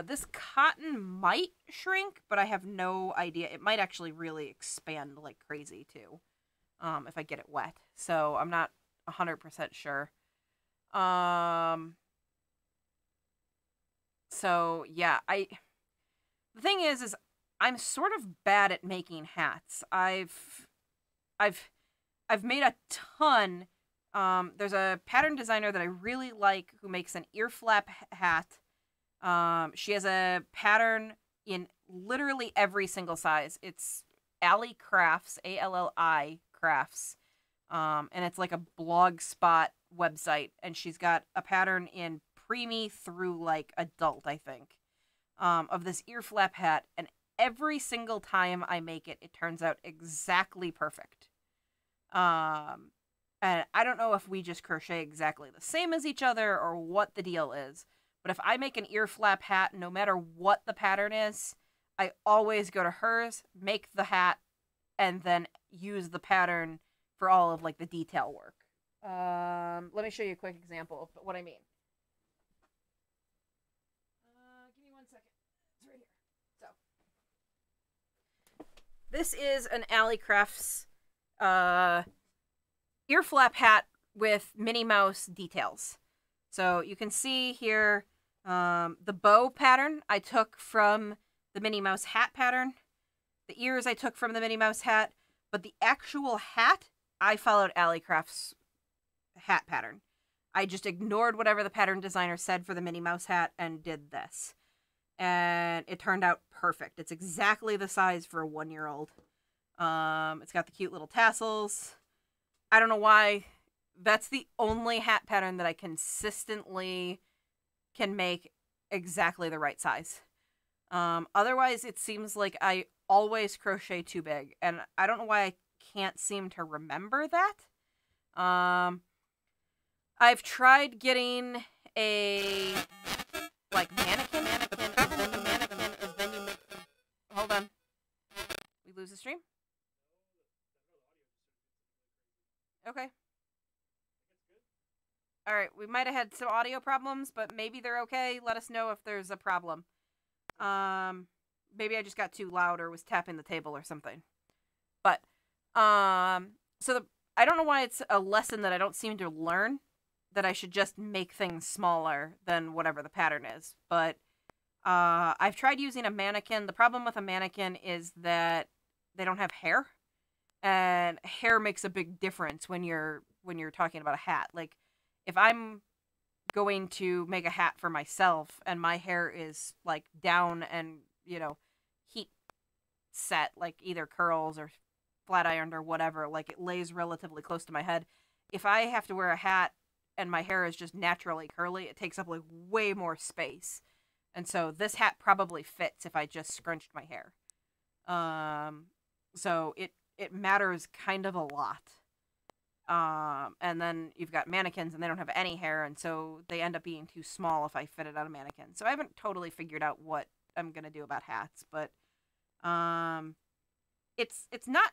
This cotton might shrink, but I have no idea. It might actually really expand like crazy too. If I get it wet. So I'm not 100% sure. So yeah, the thing is I'm sort of bad at making hats. I've made a ton. There's a pattern designer that I really like who makes an ear flap hat. She has a pattern in literally every single size. It's Alli Crafts, ALLI Crafts. And it's like a blog spot website, and she's got a pattern in preemie through adult, I think, of this ear flap hat, and every single time I make it, it turns out exactly perfect. And I don't know if we just crochet exactly the same as each other or what the deal is, but if I make an ear flap hat, no matter what the pattern is, I always go to hers, make the hat, and then use the pattern for all of the detail work. Let me show you a quick example of what I mean. Give me 1 second. It's right here. So this is an Alli Crafts ear flap hat with Minnie Mouse details. So you can see here the bow pattern I took from the Minnie Mouse hat pattern. The ears I took from the Minnie Mouse hat, but the actual hat, I followed Alli Crafts' hat pattern. I just ignored whatever the pattern designer said for the Minnie Mouse hat and did this. And it turned out perfect. It's exactly the size for a 1-year-old. It's got the cute little tassels. I don't know why. That's the only hat pattern that I consistently can make exactly the right size. Otherwise, it seems like I always crochet too big, and I don't know why I can't seem to remember that. I've tried getting a mannequin. Hold on. We lose the stream? Okay. Alright, we might have had some audio problems, but maybe they're okay. Let us know if there's a problem. Maybe I just got too loud or was tapping the table or something. But, I don't know why it's a lesson that I don't seem to learn, that I should just make things smaller than whatever the pattern is. But, I've tried using a mannequin. The problem with a mannequin is that they don't have hair. And hair makes a big difference when you're talking about a hat. If I'm going to make a hat for myself and my hair is down and, heat set, either curls or flat ironed or whatever, it lays relatively close to my head. If I have to wear a hat and my hair is just naturally curly, it takes up way more space. And so this hat probably fits if I just scrunched my hair. So it matters kind of a lot. And then you've got mannequins and they don't have any hair, and so they end up being too small if I fit it on a mannequin. So I haven't totally figured out what I'm gonna do about hats, but it's not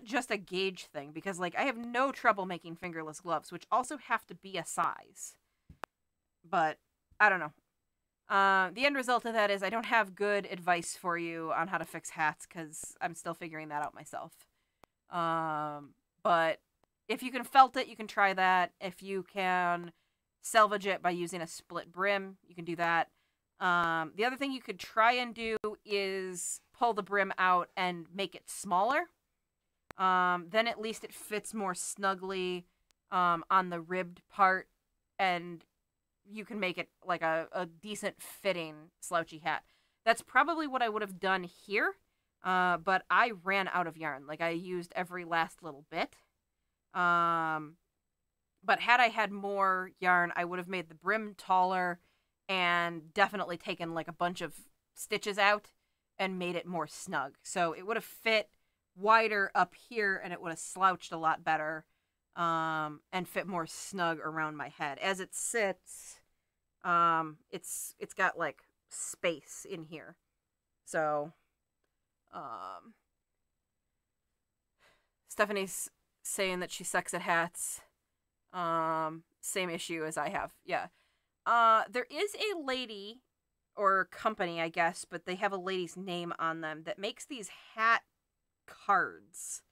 just a gauge thing, because like I have no trouble making fingerless gloves, which also have to be a size. But I don't know. The end result of that is I don't have good advice for you on how to fix hats, because I'm still figuring that out myself. But if you can felt it, you can try that. If you can salvage it by using a split brim, you can do that. The other thing you could try and do is pull the brim out and make it smaller. Then at least it fits more snugly on the ribbed part, and you can make it like a decent fitting slouchy hat. That's probably what I would have done here, but I ran out of yarn. Like, I used every last little bit. But had I had more yarn, I would have made the brim taller and definitely taken like a bunch of stitches out and made it more snug. So it would have fit wider up here, and it would have slouched a lot better, and fit more snug around my head. As it sits, it's got like space in here. So, Stephanie's saying that she sucks at hats. Same issue as I have. Yeah. There is a lady or company, I guess, but they have a lady's name on them that makes these hat cards.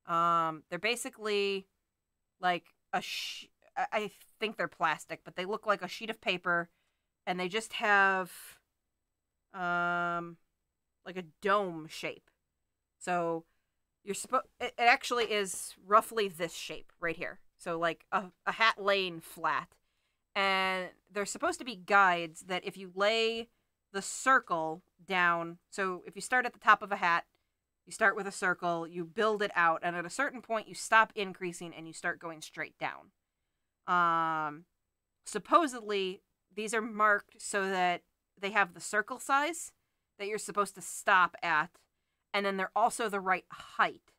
They're basically like I think they're plastic, but they look like a sheet of paper, and they just have like a dome shape. So it actually is roughly this shape right here. So like a hat laying flat. And they're supposed to be guides that if you lay the circle down, so if you start at the top of a hat, you start with a circle, you build it out, and at a certain point you stop increasing and you start going straight down. Supposedly, these are marked so that they have the circle size that you're supposed to stop at, and then they're also the right height.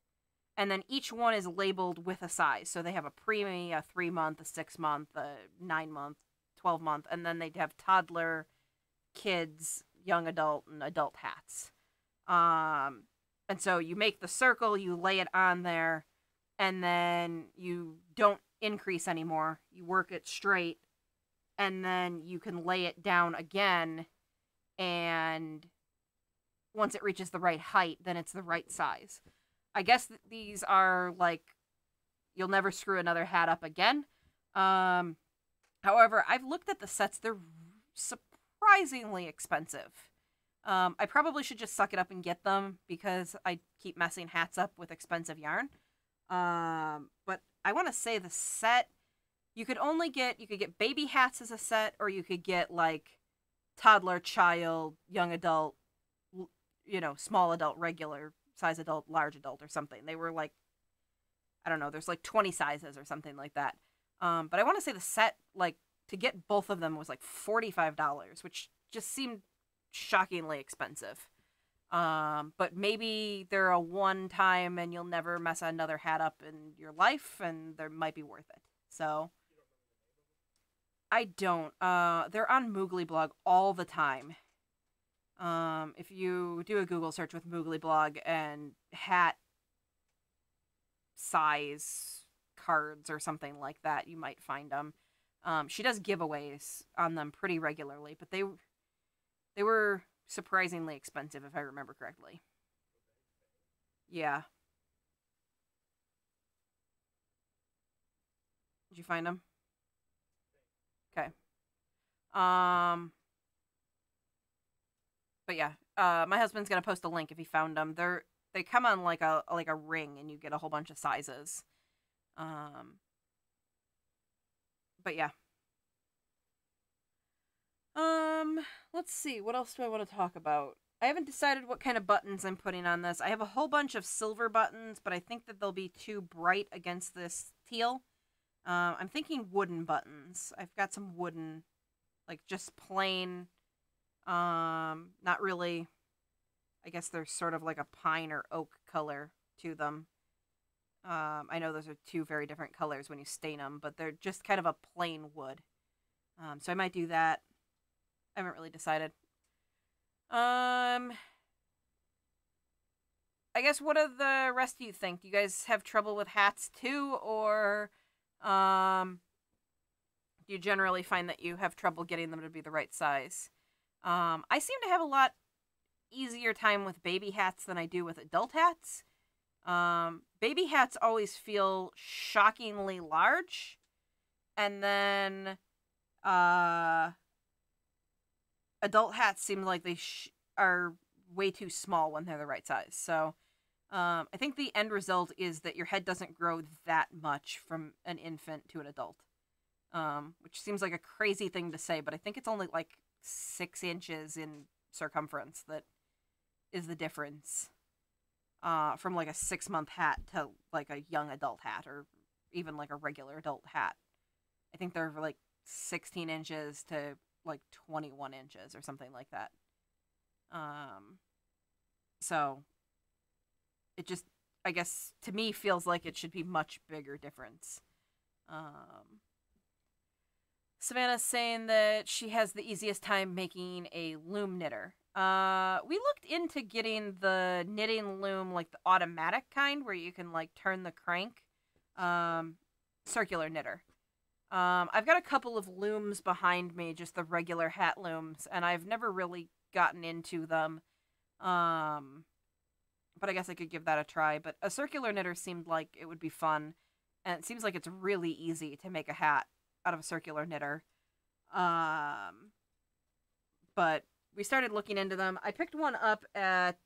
And then each one is labeled with a size. So they have a preemie, a 3-month, a 6-month, a 9-month, 12-month, and then they'd have toddler, kids, young adult, and adult hats. And so you make the circle, you lay it on there, and then you don't increase anymore. You work it straight, and then you can lay it down again, and once it reaches the right height, then it's the right size. I guess these are, like, you'll never screw another hat up again. However, I've looked at the sets. They're surprisingly expensive. I probably should just suck it up and get them, because I keep messing hats up with expensive yarn. But I want to say the set, you could get baby hats as a set, or you could get, like, toddler, child, young adult, small adult, regular size adult, large adult, or something. They were like, I don't know, there's like 20 sizes or something like that. But I want to say the set, like, to get both of them was like $45, which just seemed shockingly expensive. But maybe they're a one-time and you'll never mess another hat up in your life, and they might be worth it. So I don't. They're on Moogly Blog all the time. If you do a Google search with Moogly Blog and hat size cards or something like that, you might find them. She does giveaways on them pretty regularly, but they were surprisingly expensive, if I remember correctly. Yeah. Did you find them? Okay. But yeah, my husband's gonna post a link if he found them. They come on like a ring, and you get a whole bunch of sizes. But yeah. Let's see. What else do I want to talk about? I haven't decided what kind of buttons I'm putting on this. I have a whole bunch of silver buttons, but I think that they'll be too bright against this teal. I'm thinking wooden buttons. I've got some wooden, like just plain Not really. I guess there's sort of like a pine or oak color to them. I know those are two very different colors when you stain them, but they're just kind of a plain wood. So I might do that. I haven't really decided. I guess what do the rest of you think? Do you guys have trouble with hats too, or do you generally find that you have trouble getting them to be the right size? I seem to have a lot easier time with baby hats than I do with adult hats. Baby hats always feel shockingly large, and then adult hats seem like they are way too small when they're the right size. So I think the end result is that your head doesn't grow that much from an infant to an adult, which seems like a crazy thing to say, but I think it's only like 6 inches in circumference that is the difference from like a 6-month hat to like a young adult hat or even like a regular adult hat. I think they're like 16 inches to like 21 inches or something like that. So it just, I guess, to me feels like it should be much bigger difference. Savannah's saying that she has the easiest time making a loom knitter. We looked into getting the knitting loom, like the automatic kind, where you can like turn the crank, circular knitter. I've got a couple of looms behind me, just the regular hat looms, and I've never really gotten into them. But I guess I could give that a try. But a circular knitter seemed like it would be fun, and it seems like it's really easy to make a hat out of a circular knitter. But we started looking into them. I picked one up at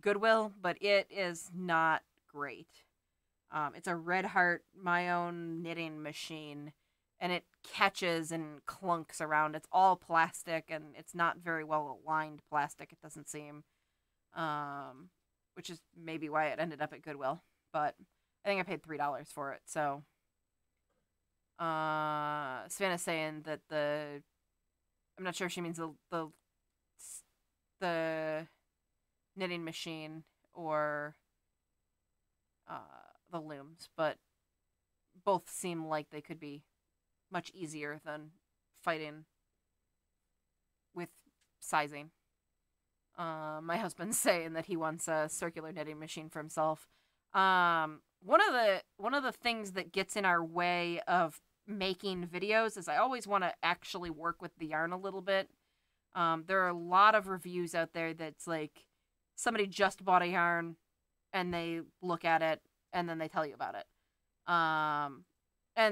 Goodwill, but it is not great. It's a Red Heart, my own knitting machine, and it catches and clunks around. It's all plastic, and it's not very well aligned plastic, it doesn't seem. Which is maybe why it ended up at Goodwill. But I think I paid $3 for it, so. Savannah's saying that I'm not sure if she means the knitting machine or the looms, but both seem like they could be much easier than fighting with sizing. My husband's saying that he wants a circular knitting machine for himself. One of the things that gets in our way of making videos is I always want to actually work with the yarn a little bit. There are a lot of reviews out there that's like somebody just bought a yarn and they look at it and then they tell you about it. And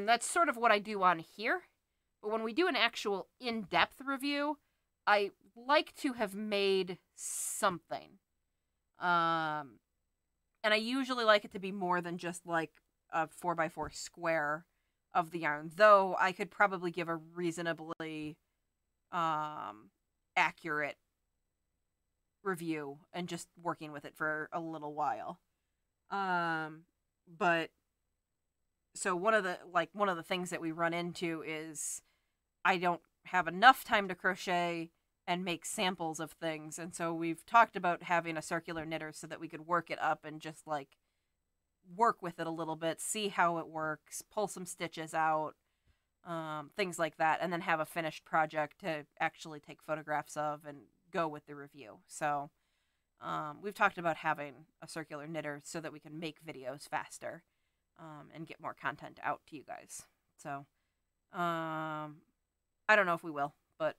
that's sort of what I do on here. But when we do an actual in-depth review, I like to have made something. And I usually like it to be more than just like a 4x4 square of the yarn, though I could probably give a reasonably accurate review and just working with it for a little while. But so one of the things that we run into is I don't have enough time to crochet and make samples of things, and so we've talked about having a circular knitter so that we could work it up and just like work with it a little bit, see how it works, pull some stitches out, things like that, and then have a finished project to actually take photographs of and go with the review. So we've talked about having a circular knitter so that we can make videos faster and get more content out to you guys. So I don't know if we will, but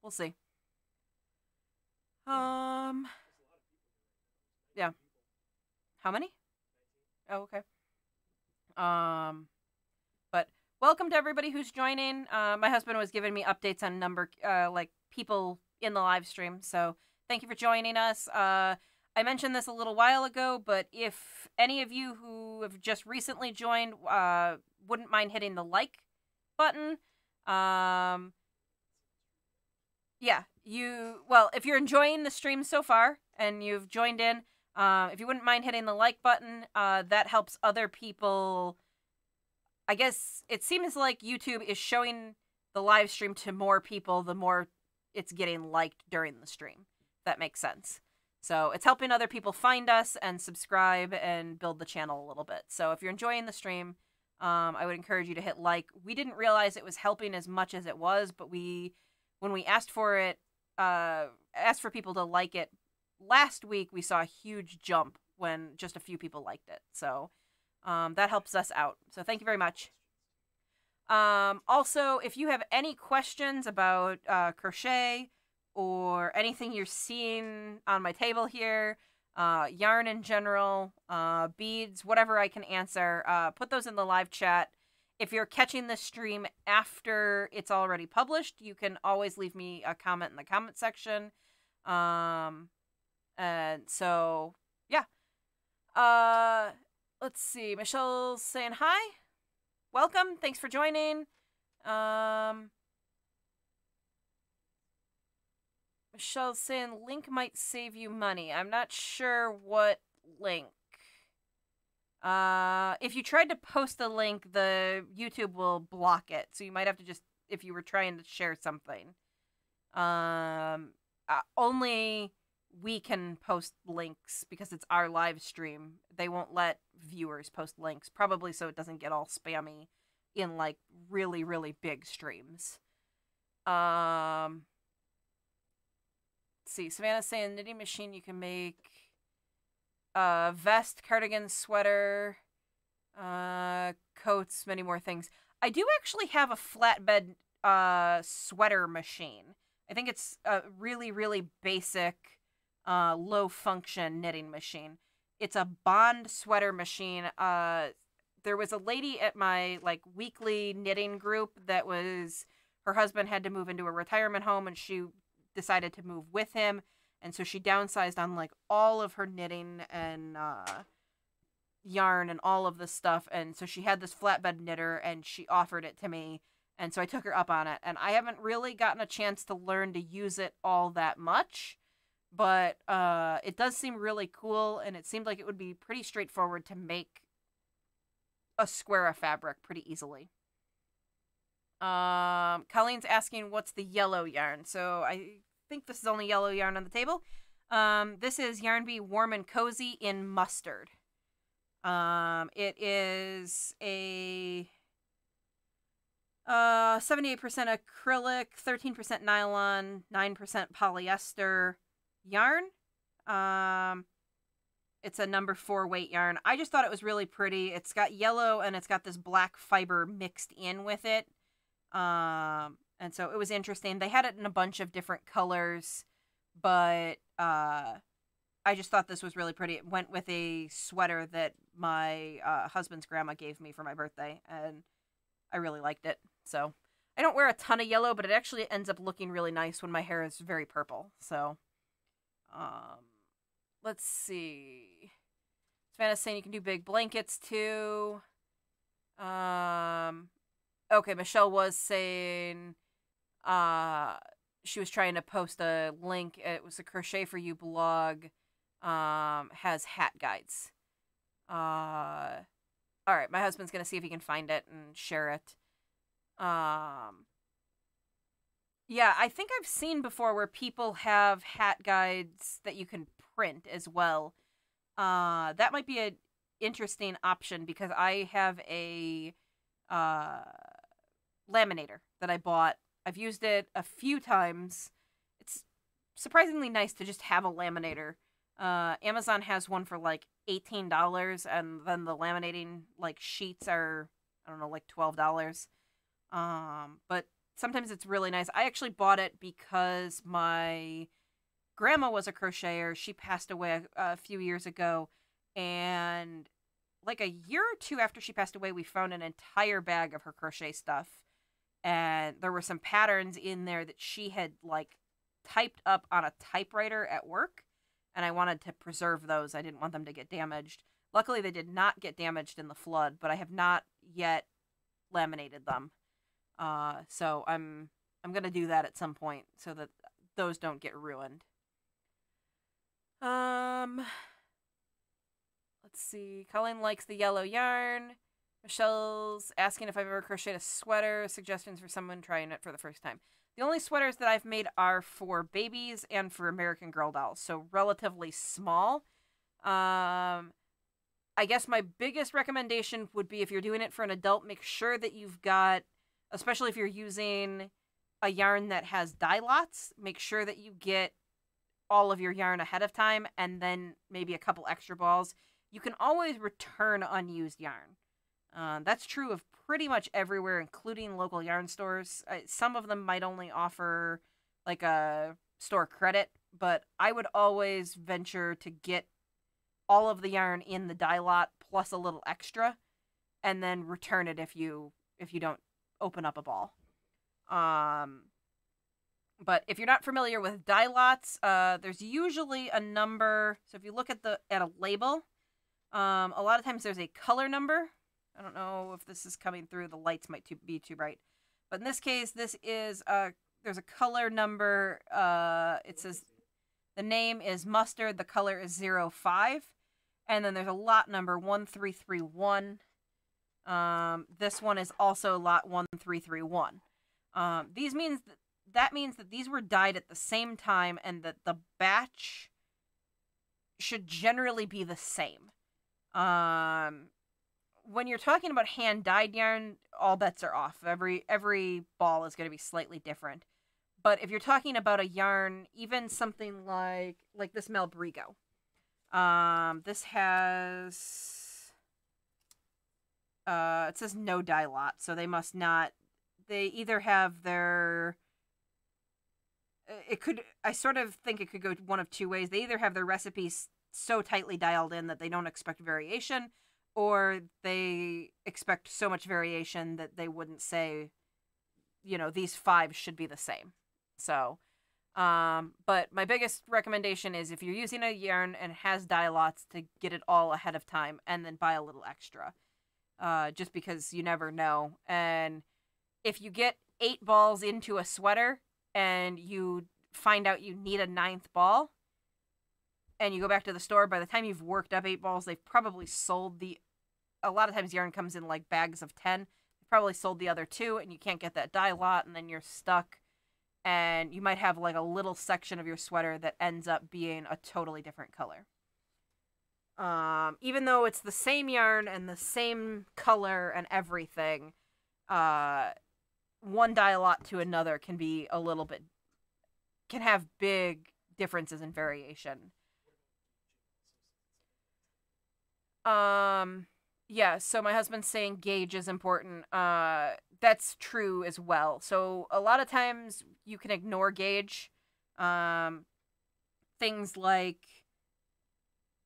we'll see. Yeah. How many? Oh, okay. But welcome to everybody who's joining. My husband was giving me updates on like people in the live stream, so thank you for joining us. I mentioned this a little while ago, but if any of you who have just recently joined wouldn't mind hitting the like button, yeah, if you're enjoying the stream so far and you've joined in, if you wouldn't mind hitting the like button, that helps other people. I guess it seems like YouTube is showing the live stream to more people the more it's getting liked during the stream. If that makes sense. So it's helping other people find us and subscribe and build the channel a little bit. So if you're enjoying the stream, I would encourage you to hit like. We didn't realize it was helping as much as it was, but when we asked for it, asked for people to like it last week, we saw a huge jump when just a few people liked it. So that helps us out. So thank you very much. Also, if you have any questions about crochet or anything you're seeing on my table here, yarn in general, beads, whatever I can answer, put those in the live chat. If you're catching the stream after it's already published, you can always leave me a comment in the comment section. And so, yeah. Let's see. Michelle's saying hi. Welcome. Thanks for joining. Michelle's saying link might save you money. I'm not sure what link. If you tried to post a link, the YouTube will block it. So you might have to just, if you were trying to share something. Only we can post links because it's our live stream. They won't let viewers post links, probably so it doesn't get all spammy in like really, really big streams. Let's see, Savannah's saying knitting machine you can make vest, cardigan, sweater, coats, many more things. I do actually have a flatbed sweater machine. I think it's a really, really basic low function knitting machine. It's a Bond sweater machine. There was a lady at my like weekly knitting group that was, her husband had to move into a retirement home and she decided to move with him. And so she downsized on like all of her knitting and yarn and all of this stuff. And so she had this flatbed knitter and she offered it to me. And so I took her up on it. And I haven't really gotten a chance to learn to use it all that much. But it does seem really cool. And it seemed like it would be pretty straightforward to make a square of fabric pretty easily. Colleen's asking what's the yellow yarn. So I think this is only yellow yarn on the table. This is Yarn Bee Warm and Cozy in Mustard. It is a 78% acrylic, 13% nylon, 9% polyester yarn. It's a number 4 weight yarn. I just thought it was really pretty. It's got yellow and it's got this black fiber mixed in with it. And so it was interesting. They had it in a bunch of different colors, but I just thought this was really pretty. It went with a sweater that my husband's grandma gave me for my birthday, and I really liked it. So I don't wear a ton of yellow, but it actually ends up looking really nice when my hair is very purple. So let's see. Savannah's saying you can do big blankets too. Okay, Michelle was saying she was trying to post a link. It was a Crochet For You blog, has hat guides. All right, my husband's going to see if he can find it and share it. Yeah, I think I've seen before where people have hat guides that you can print as well. That might be an interesting option because I have a laminator that I bought. I've used it a few times. It's surprisingly nice to just have a laminator. Amazon has one for like $18, and then the laminating like sheets are, I don't know, like $12. But sometimes it's really nice. I actually bought it because my grandma was a crocheter. She passed away a few years ago, and like a year or two after she passed away, we found an entire bag of her crochet stuff. And there were some patterns in there that she had like typed up on a typewriter at work. And I wanted to preserve those. I didn't want them to get damaged. Luckily, they did not get damaged in the flood, but I have not yet laminated them. So I'm going to do that at some point so that those don't get ruined. Let's see. Colleen likes the yellow yarn. Michelle's asking if I've ever crocheted a sweater. Suggestions for someone trying it for the first time. The only sweaters that I've made are for babies and for American Girl dolls, so relatively small. I guess my biggest recommendation would be if you're doing it for an adult, make sure that you've got, especially if you're using a yarn that has dye lots, make sure that you get all of your yarn ahead of time and then maybe a couple extra balls. You can always return unused yarn. That's true of pretty much everywhere, including local yarn stores. Some of them might only offer like a store credit, but I would always venture to get all of the yarn in the dye lot plus a little extra, and then return it if you don't open up a ball. But if you're not familiar with dye lots, there's usually a number. So if you look at a label, a lot of times there's a color number. I don't know if this is coming through. The lights might be too bright. But in this case, there's a color number. It says the name is mustard. The color is 05. And then there's a lot number 1331. This one is also lot 1331. That means that these were dyed at the same time and that the batch should generally be the same. When you're talking about hand-dyed yarn, all bets are off. Every ball is going to be slightly different. But if you're talking about a yarn, even something like this Melbrigo, this has, it says no dye lot, so they must not, they either have their, I sort of think it could go one of two ways. They either have their recipes so tightly dialed in that they don't expect variation, or they expect so much variation that they wouldn't say, these 5 should be the same. So, but my biggest recommendation is if you're using a yarn and it has dye lots, to get it all ahead of time and then buy a little extra. Just because you never know. And if you get 8 balls into a sweater and you find out you need a 9th ball, and you go back to the store, by the time you've worked up 8 balls, they've probably sold a lot of times yarn comes in like bags of 10. They've probably sold the other 2, and you can't get that dye lot, and then you're stuck. And you might have like a little section of your sweater that ends up being a totally different color. Even though it's the same yarn and the same color and everything, one dye lot to another can have big differences in variation. Yeah, so my husband's saying gauge is important. That's true as well. So a lot of times you can ignore gauge. Things like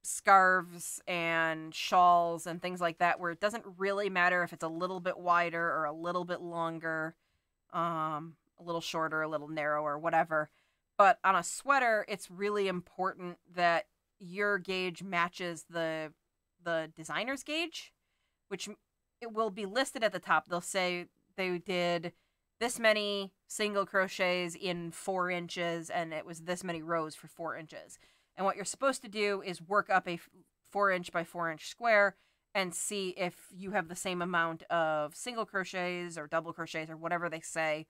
scarves and shawls and things like that, where it doesn't really matter if it's a little bit wider or a little bit longer, a little shorter, a little narrower, whatever. But on a sweater, it's really important that your gauge matches the designer's gauge, which it will be listed at the top. They'll say they did this many single crochets in 4 inches and it was this many rows for 4 inches. And what you're supposed to do is work up a 4-inch by 4-inch square and see if you have the same amount of single crochets or double crochets or whatever they say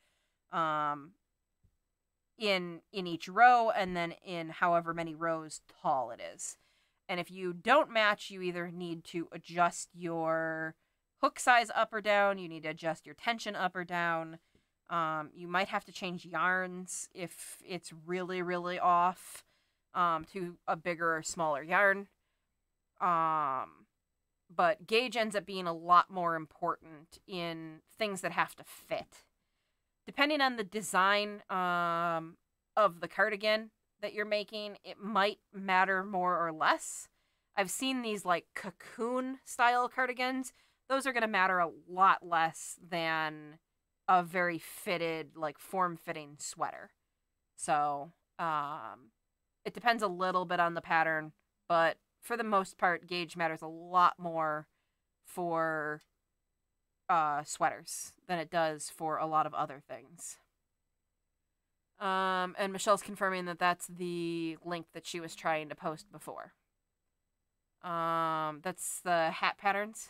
in each row, and then in however many rows tall it is. And if you don't match, you either need to adjust your hook size up or down, you need to adjust your tension up or down. You might have to change yarns if it's really, really off to a bigger or smaller yarn. But gauge ends up being a lot more important in things that have to fit. Depending on the design of the cardigan that you're making, it might matter more or less. I've seen these like cocoon style cardigans. Those are going to matter a lot less than a very fitted, like form-fitting sweater. So it depends a little bit on the pattern, but for the most part, gauge matters a lot more for sweaters than it does for a lot of other things. And Michelle's confirming that that's the link that she was trying to post before. That's the hat patterns.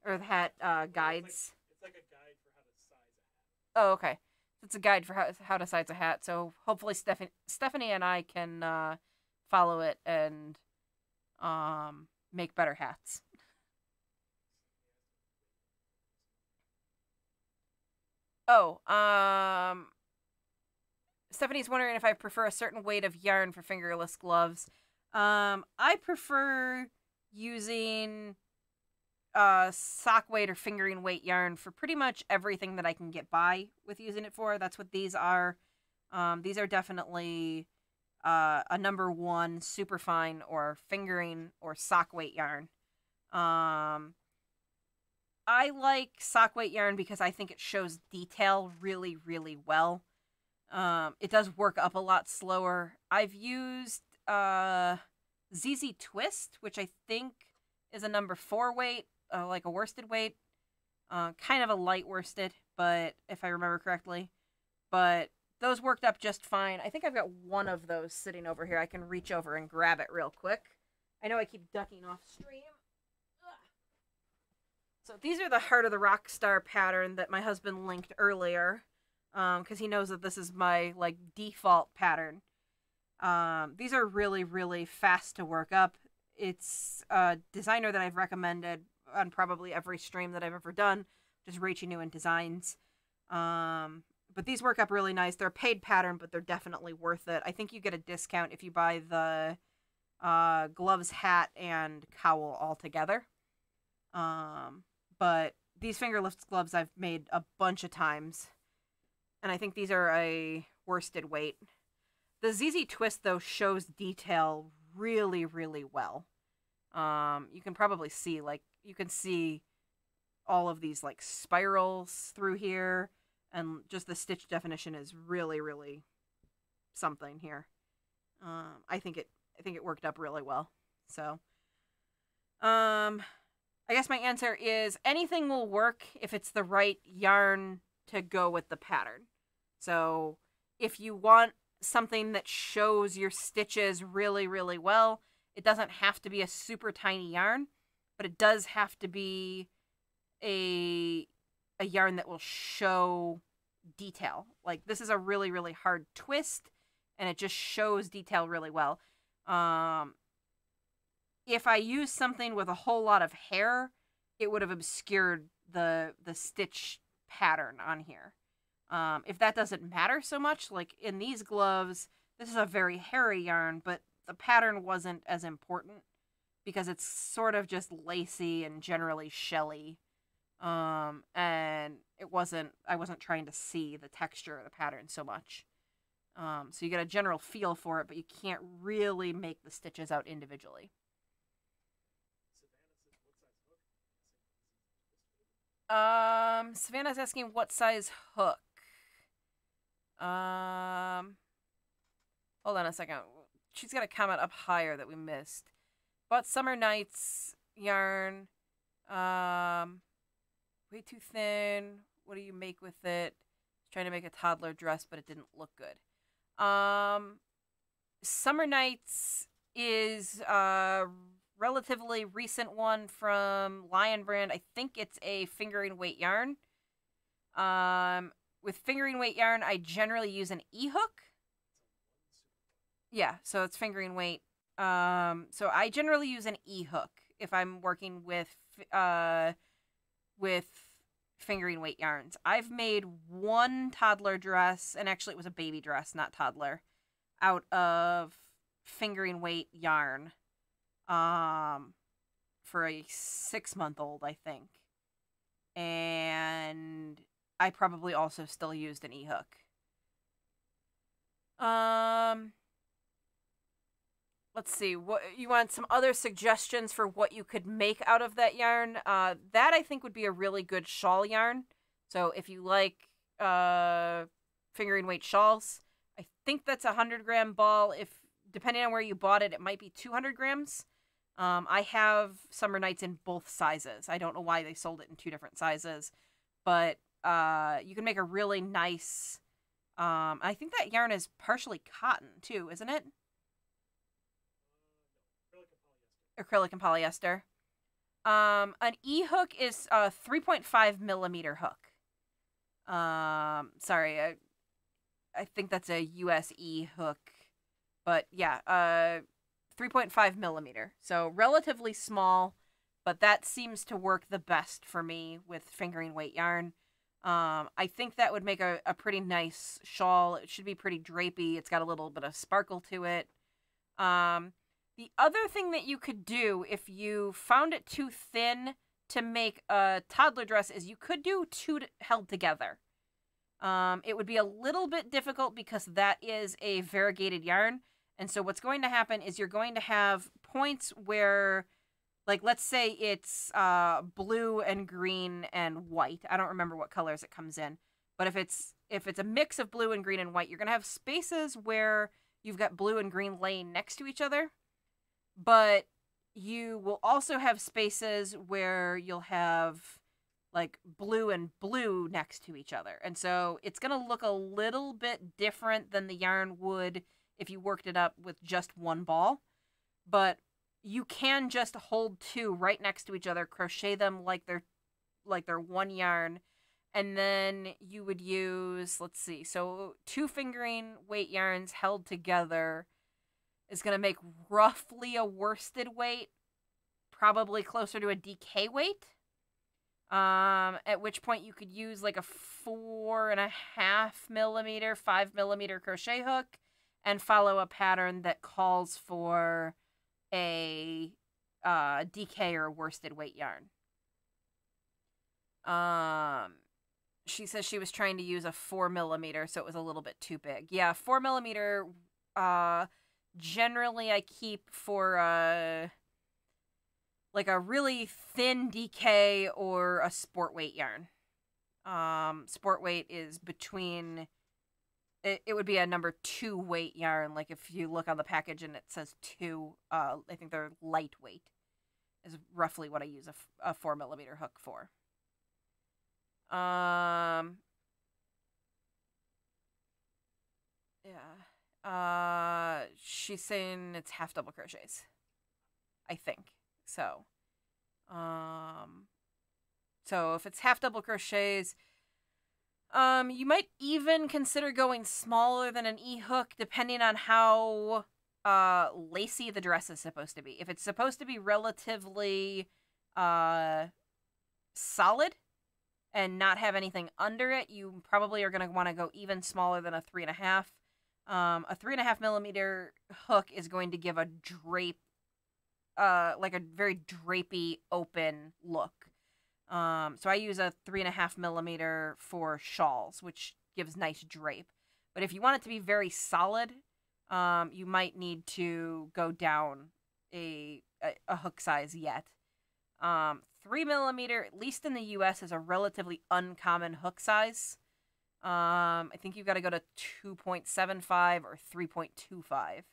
or the hat guides. It's like a guide for how to size a hat. Oh, okay. It's a guide for how to size a hat. So hopefully Stephanie and I can follow it and make better hats. Oh, Stephanie's wondering if I prefer a certain weight of yarn for fingerless gloves. I prefer using sock weight or fingering weight yarn for pretty much everything that I can get by with using it for. That's what these are. These are definitely a number one super fine or fingering or sock weight yarn. I like sock weight yarn because I think it shows detail really, really well. It does work up a lot slower. I've used ZZ Twist, which I think is a number 4 weight, like a worsted weight. Kind of a light worsted, but if I remember correctly. But those worked up just fine. I think I've got one of those sitting over here. I can reach over and grab it real quick. I know I keep ducking off stream. So these are the Heart of the Rock Star pattern that my husband linked earlier, because he knows that this is my like default pattern. These are really, really fast to work up. It's a designer that I've recommended on probably every stream that I've ever done, just Rachel New and Designs. But these work up really nice. They're a paid pattern, but they're definitely worth it. I think you get a discount if you buy the gloves, hat, and cowl all together. But these fingerless gloves I've made a bunch of times. And I think these are a worsted weight. The ZZ Twist, though, shows detail really, really well. You can probably see, like, you can see all of these, like, spirals through here. And just the stitch definition is really, really something here. I think it worked up really well. So, I guess my answer is anything will work if it's the right yarn to go with the pattern. So if you want something that shows your stitches really, really well, it doesn't have to be a super tiny yarn, but it does have to be a yarn that will show detail. Like this is a really, really hard twist, and it just shows detail really well. If I used something with a whole lot of hair, it would have obscured the stitch pattern on here. If that doesn't matter so much, like in these gloves, this is a very hairy yarn, but the pattern wasn't as important because it's sort of just lacy and generally shelly. And I wasn't trying to see the texture of the pattern so much. So you get a general feel for it, but you can't really make the stitches out individually. Savannah's asking what size hook. Hold on a second. She's got a comment up higher that we missed. Bought Summer Nights yarn. Way too thin. What do you make with it? Trying to make a toddler dress, but it didn't look good. Summer Nights is relatively recent one from Lion brand. I think it's a fingering weight yarn. With fingering weight yarn, I generally use an E-hook. Yeah, so it's fingering weight. So I generally use an E-hook if I'm working with fingering weight yarns. I've made one toddler dress, and actually it was a baby dress, not toddler, out of fingering weight yarn. For a 6-month-old, I think. And I probably also still used an E-hook. Let's see. What you want some other suggestions for what you could make out of that yarn? That I think would be a really good shawl yarn. So if you like fingering weight shawls, I think that's a 100-gram ball. If depending on where you bought it, it might be 200 grams. I have Summer Nights in both sizes. I don't know why they sold it in 2 different sizes, but you can make a really nice. I think that yarn is partially cotton too, isn't it? Acrylic and polyester. An E-hook is a 3.5 millimeter hook. Sorry, I think that's a US E-hook. But yeah, 3.5 millimeter. So relatively small, but that seems to work the best for me with fingering weight yarn. I think that would make a pretty nice shawl. It should be pretty drapey. It's got a little bit of sparkle to it. The other thing that you could do if you found it too thin to make a toddler dress is you could do two held together. It would be a little bit difficult because that is a variegated yarn. And so what's going to happen is you're going to have points where, like, let's say it's blue and green and white. I don't remember what colors it comes in. But if it's a mix of blue and green and white, you're going to have spaces where you've got blue and green laying next to each other. But you will also have spaces where you'll have, like, blue and blue next to each other. And so it's going to look a little bit different than the yarn would if you worked it up with just one ball. But you can just hold two right next to each other, crochet them like they're one yarn, and then you would use, let's see, so 2 fingering weight yarns held together is going to make roughly a worsted weight, probably closer to a DK weight. At which point you could use like a 4.5 millimeter, 5 millimeter crochet hook and follow a pattern that calls for a DK or worsted weight yarn. She says she was trying to use a 4 millimeter, so it was a little bit too big. Yeah, 4 millimeter, generally I keep for like a really thin DK or a sport weight yarn. Sport weight is between, it would be a number 2 weight yarn. Like if you look on the package and it says 2, I think they're lightweight is roughly what I use a 4 millimeter hook for. Yeah. She's saying it's half double crochets, I think. So if it's half double crochets, you might even consider going smaller than an E-hook depending on how lacy the dress is supposed to be. If it's supposed to be relatively solid and not have anything under it, you probably are going to want to go even smaller than a 3.5. A 3.5 millimeter hook is going to give a drape, like a very drapey open look. So I use a 3.5 millimeter for shawls, which gives nice drape. But if you want it to be very solid, you might need to go down a hook size yet. 3 millimeter, at least in the US, is a relatively uncommon hook size. I think you've got to go to 2.75 or 3.25.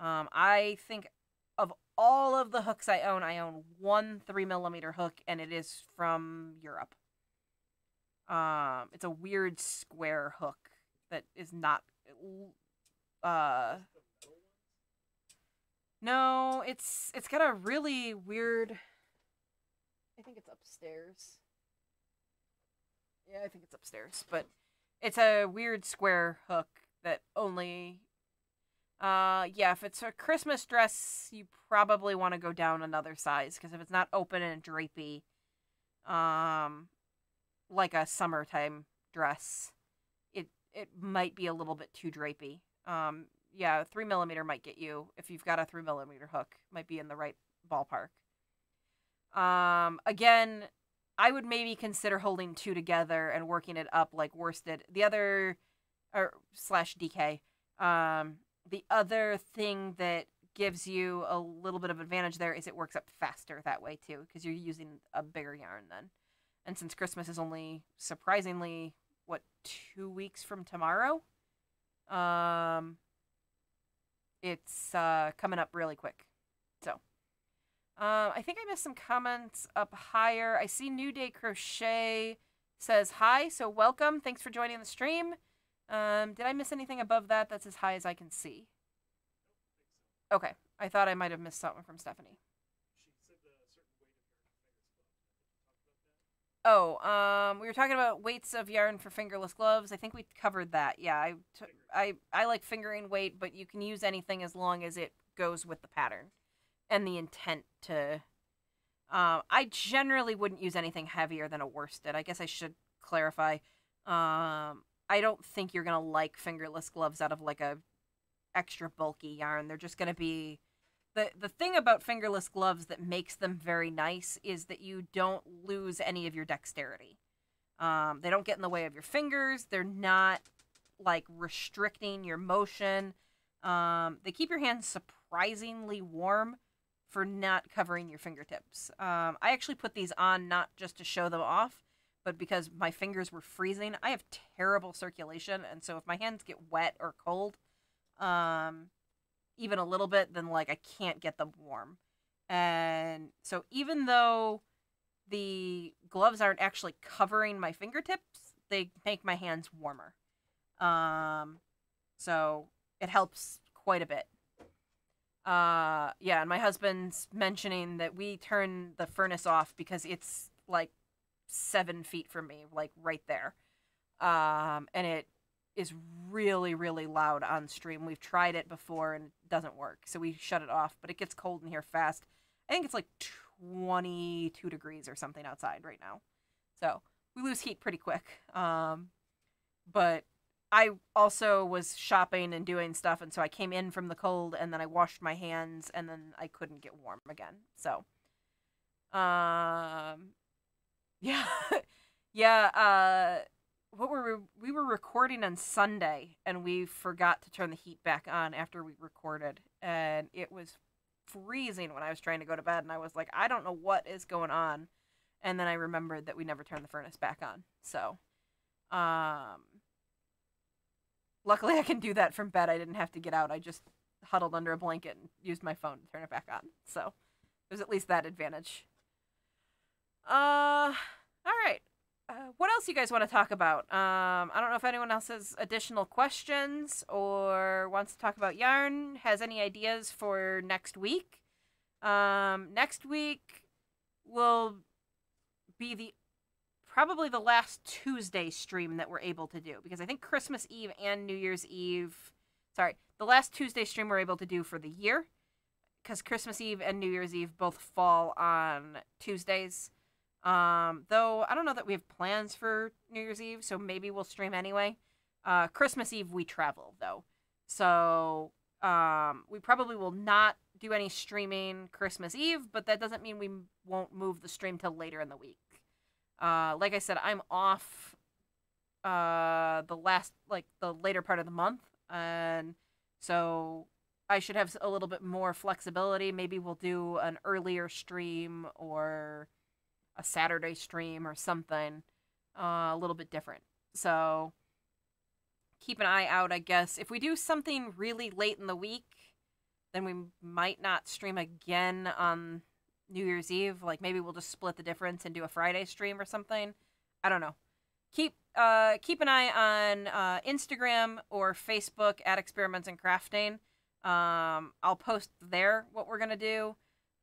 I think of all of the hooks I own one 3 millimeter hook, and it is from Europe. It's a weird square hook that is not. No, it's got a really weird. I think it's upstairs. Yeah, I think it's upstairs, but it's a weird square hook that only. Yeah, if it's a Christmas dress, you probably want to go down another size, because if it's not open and drapey, like a summertime dress, it might be a little bit too drapey. Yeah, 3 millimeter might get you, if you've got a 3 millimeter hook, might be in the right ballpark. Again, I would maybe consider holding 2 together and working it up like worsted. The other, or slash DK, the other thing that gives you a little bit of advantage there is it works up faster that way too, because you're using a bigger yarn then. And since Christmas is only, surprisingly, 2 weeks from tomorrow? It's coming up really quick. So, I think I missed some comments up higher. I see New Day Crochet says hi, so welcome. Thanks for joining the stream. Did I miss anything above that? That's as high as I can see. Okay, I thought I might have missed something from Stephanie. She said a certain weight of yarn. We were talking about weights of yarn for fingerless gloves. I think we covered that. Yeah, I like fingering weight, but you can use anything as long as it goes with the pattern and the intent to. I generally wouldn't use anything heavier than a worsted. I guess I should clarify. I don't think you're gonna like fingerless gloves out of like a extra bulky yarn. They're just gonna be the thing about fingerless gloves that makes them very nice is that you don't lose any of your dexterity. They don't get in the way of your fingers. They're not like restricting your motion. They keep your hands surprisingly warm for not covering your fingertips. I actually put these on not just to show them off, but because my fingers were freezing. I have terrible circulation, and so if my hands get wet or cold, even a little bit, then like I can't get them warm. And so even though the gloves aren't actually covering my fingertips, they make my hands warmer. So it helps quite a bit. Yeah, and my husband's mentioning that we turn the furnace off because it's like 7 feet from me, like right there. And it is really, really loud on stream. We've tried it before and it doesn't work, so we shut it off, but it gets cold in here fast. I think it's like 22 degrees or something outside right now. So we lose heat pretty quick. But I also was shopping and doing stuff, and so I came in from the cold, and then I washed my hands, and then I couldn't get warm again. So, yeah, yeah. We were recording on Sunday, and we forgot to turn the heat back on after we recorded, and it was freezing when I was trying to go to bed, and I was like, I don't know what is going on, and then I remembered that we never turned the furnace back on. So, luckily I can do that from bed. I didn't have to get out. I just huddled under a blanket and used my phone to turn it back on. So there's at least that advantage. All right. What else you guys want to talk about? I don't know if anyone else has additional questions or wants to talk about yarn, has any ideas for next week. Next week will be probably the last Tuesday stream that we're able to do, because I think Christmas Eve and New Year's Eve, the last Tuesday stream we're able to do for the year, because Christmas Eve and New Year's Eve both fall on Tuesdays. Though I don't know that we have plans for New Year's Eve, so maybe we'll stream anyway. Christmas Eve we travel though, so we probably will not do any streaming Christmas Eve, but that doesn't mean we won't move the stream till later in the week. Like I said, I'm off the later part of the month, and so I should have a little bit more flexibility. Maybe we'll do an earlier stream or a Saturday stream or something a little bit different. So keep an eye out, I guess. If we do something really late in the week, then we might not stream again on New Year's Eve. Like maybe we'll just split the difference and do a Friday stream or something. I don't know. Keep an eye on Instagram or Facebook at Experiments in Crafting. I'll post there what we're gonna do.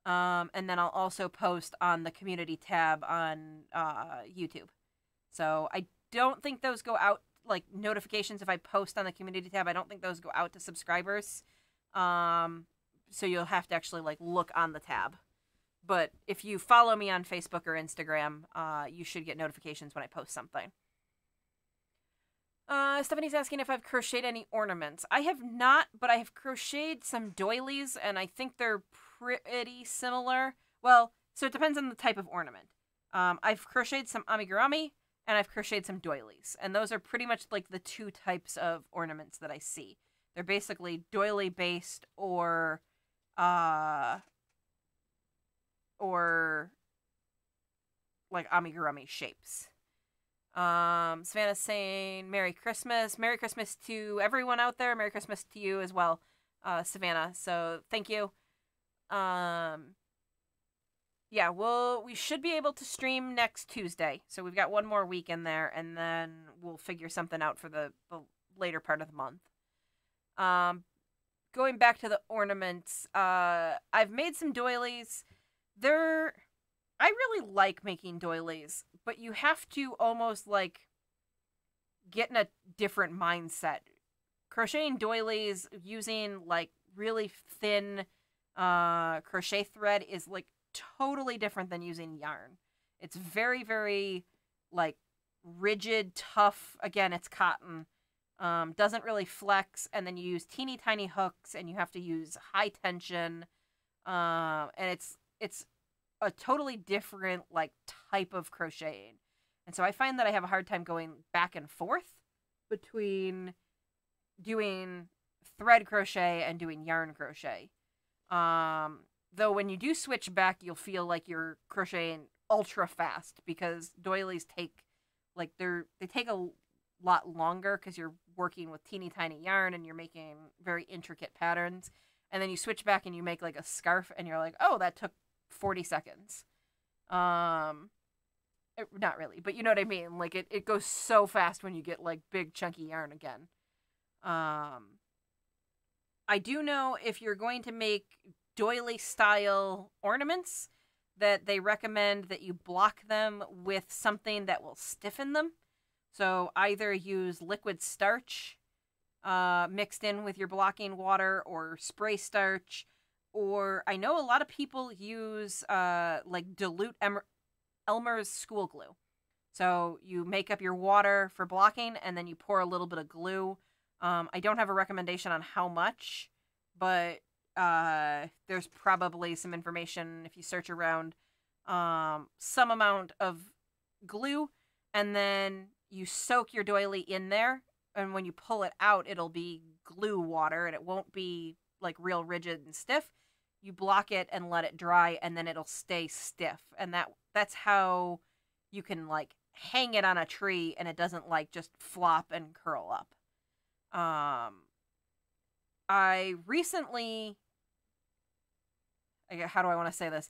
And then I'll also post on the community tab on YouTube. So I don't think those go out, like notifications if I post on the community tab, I don't think those go out to subscribers. So you'll have to actually like look on the tab. But if you follow me on Facebook or Instagram, you should get notifications when I post something. Stephanie's asking if I've crocheted any ornaments. I have not, but I have crocheted some doilies, and I think they're pretty similar. Well, so it depends on the type of ornament. I've crocheted some amigurumi, and I've crocheted some doilies, and those are pretty much like the two types of ornaments that I see. They're basically doily based or like amigurumi shapes. Savannah's saying Merry Christmas. Merry Christmas to everyone out there. Merry Christmas to you as well, Savannah. So thank you. Yeah, we should be able to stream next Tuesday. So we've got one more week in there, and then we'll figure something out for the later part of the month. Going back to the ornaments, I've made some doilies. I really like making doilies, but you have to almost like get in a different mindset. Crocheting doilies using like really thin crochet thread is like totally different than using yarn. It's very, very like rigid, tough. Again, it's cotton. Doesn't really flex, and then you use teeny tiny hooks, and you have to use high tension. And it's a totally different like type of crocheting. And so I find that I have a hard time going back and forth between doing thread crochet and doing yarn crochet. Though when you do switch back, you'll feel like you're crocheting ultra fast because doilies take like they take a lot longer because you're working with teeny tiny yarn and you're making very intricate patterns. And then you switch back and you make like a scarf and you're like, oh, that took 40 seconds. Not really, but you know what I mean? Like it goes so fast when you get like big chunky yarn again. I do know if you're going to make doily style ornaments that they recommend that you block them with something that will stiffen them. So either use liquid starch mixed in with your blocking water or spray starch, or I know a lot of people use like dilute Elmer's school glue. So you make up your water for blocking and then you pour a little bit of glue. I don't have a recommendation on how much, but there's probably some information if you search around. Some amount of glue, and then you soak your doily in there, and when you pull it out, it'll be glue water, and it won't be like real rigid and stiff. You block it and let it dry, and then it'll stay stiff, and that's how you can like hang it on a tree, and it doesn't like just flop and curl up. I recently, how do I want to say this?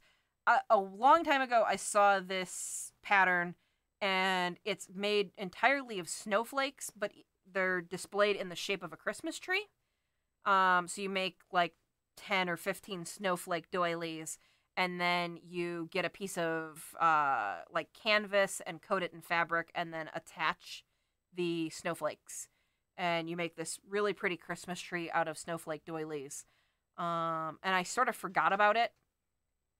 A long time ago, I saw this pattern, and it's made entirely of snowflakes, but they're displayed in the shape of a Christmas tree. So you make like 10 or 15 snowflake doilies, and then you get a piece of like canvas and coat it in fabric, and then attach the snowflakes. And you make this really pretty Christmas tree out of snowflake doilies. And I sort of forgot about it.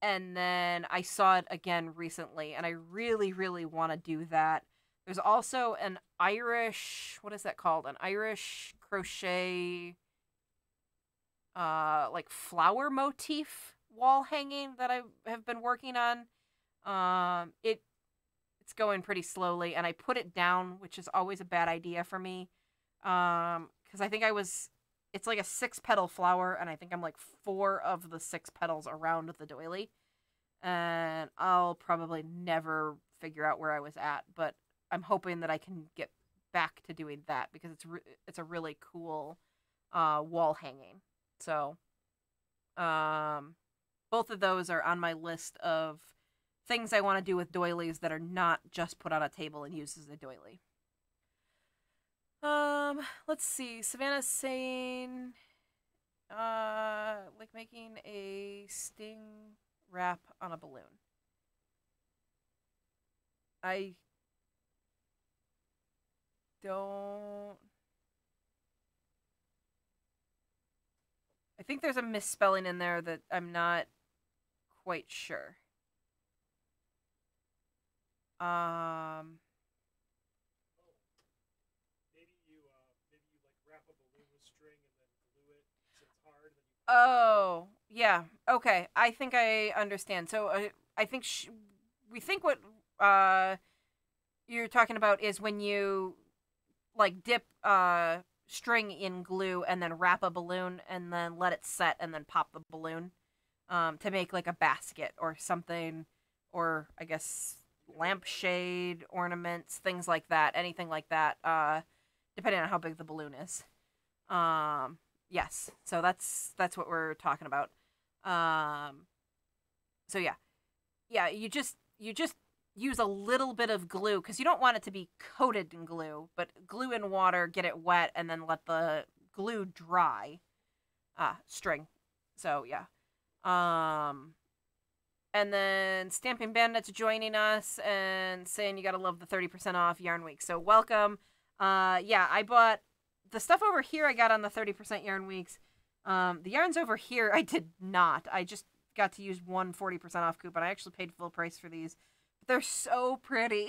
And then I saw it again recently, and I really, really want to do that. There's also an Irish, what is that called? An Irish crochet, like flower motif wall hanging that I have been working on. It's going pretty slowly, and I put it down, which is always a bad idea for me. Because I think it's like a 6-petal flower, and I think I'm like 4 of the 6 petals around the doily. And I'll probably never figure out where I was at, but I'm hoping that I can get back to doing that because it's a really cool wall hanging. So both of those are on my list of things I want to do with doilies that are not just put on a table and used as a doily. Let's see. Savannah's saying, like making a sting wrap on a balloon. I think there's a misspelling in there that I'm not quite sure. Oh, yeah. Okay. I think I understand. So I think we think what you're talking about is when you like dip string in glue and then wrap a balloon and then let it set and then pop the balloon to make like a basket or something, or I guess lampshade ornaments, things like that, anything like that, depending on how big the balloon is. Yes, so that's what we're talking about. So yeah, you just use a little bit of glue because you don't want it to be coated in glue, but glue in water, get it wet, and then let the glue dry. String. So yeah. And then Stamping Bandits joining us and saying you gotta love the 30% off Yarn Week. So welcome. Yeah, I bought the stuff over here I got on the 30% Yarn Weeks. The yarns over here I did not. I just got to use one 40% off coupon. I actually paid full price for these. But they're so pretty.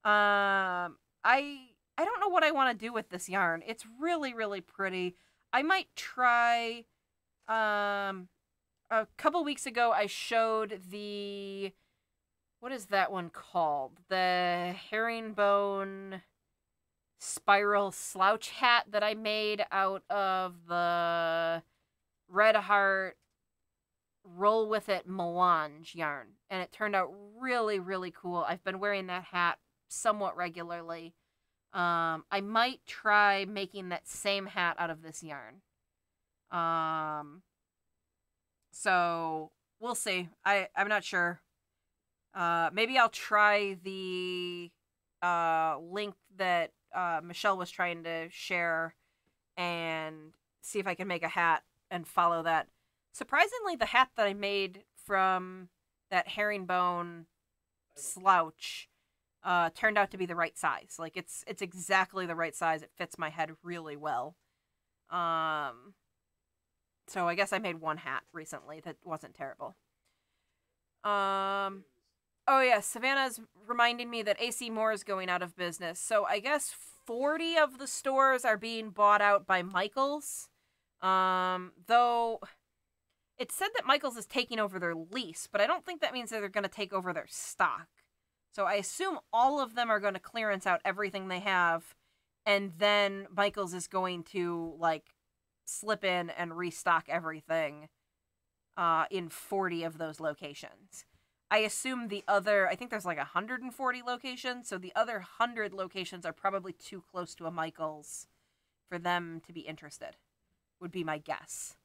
I don't know what I want to do with this yarn. It's really, really pretty. I might try a couple weeks ago I showed the, what is that one called? The herringbone spiral slouch hat that I made out of the Red Heart Roll With It melange yarn. And it turned out really, really cool. I've been wearing that hat somewhat regularly. I might try making that same hat out of this yarn. So we'll see. I'm not sure. Maybe I'll try the link that Michelle was trying to share and see if I can make a hat and follow that. Surprisingly, the hat that I made from that herringbone slouch turned out to be the right size. Like it's exactly the right size. It fits my head really well. So I guess I made one hat recently that wasn't terrible. Oh yeah, Savannah's reminding me that AC Moore is going out of business. So I guess 40 of the stores are being bought out by Michaels. Though it said that Michaels is taking over their lease, but I don't think that means that they're going to take over their stock. So I assume all of them are going to clearance out everything they have, and then Michaels is going to, like, slip in and restock everything in 40 of those locations. I assume the other, I think there's like 140 locations, so the other 100 locations are probably too close to a Michaels for them to be interested, would be my guess.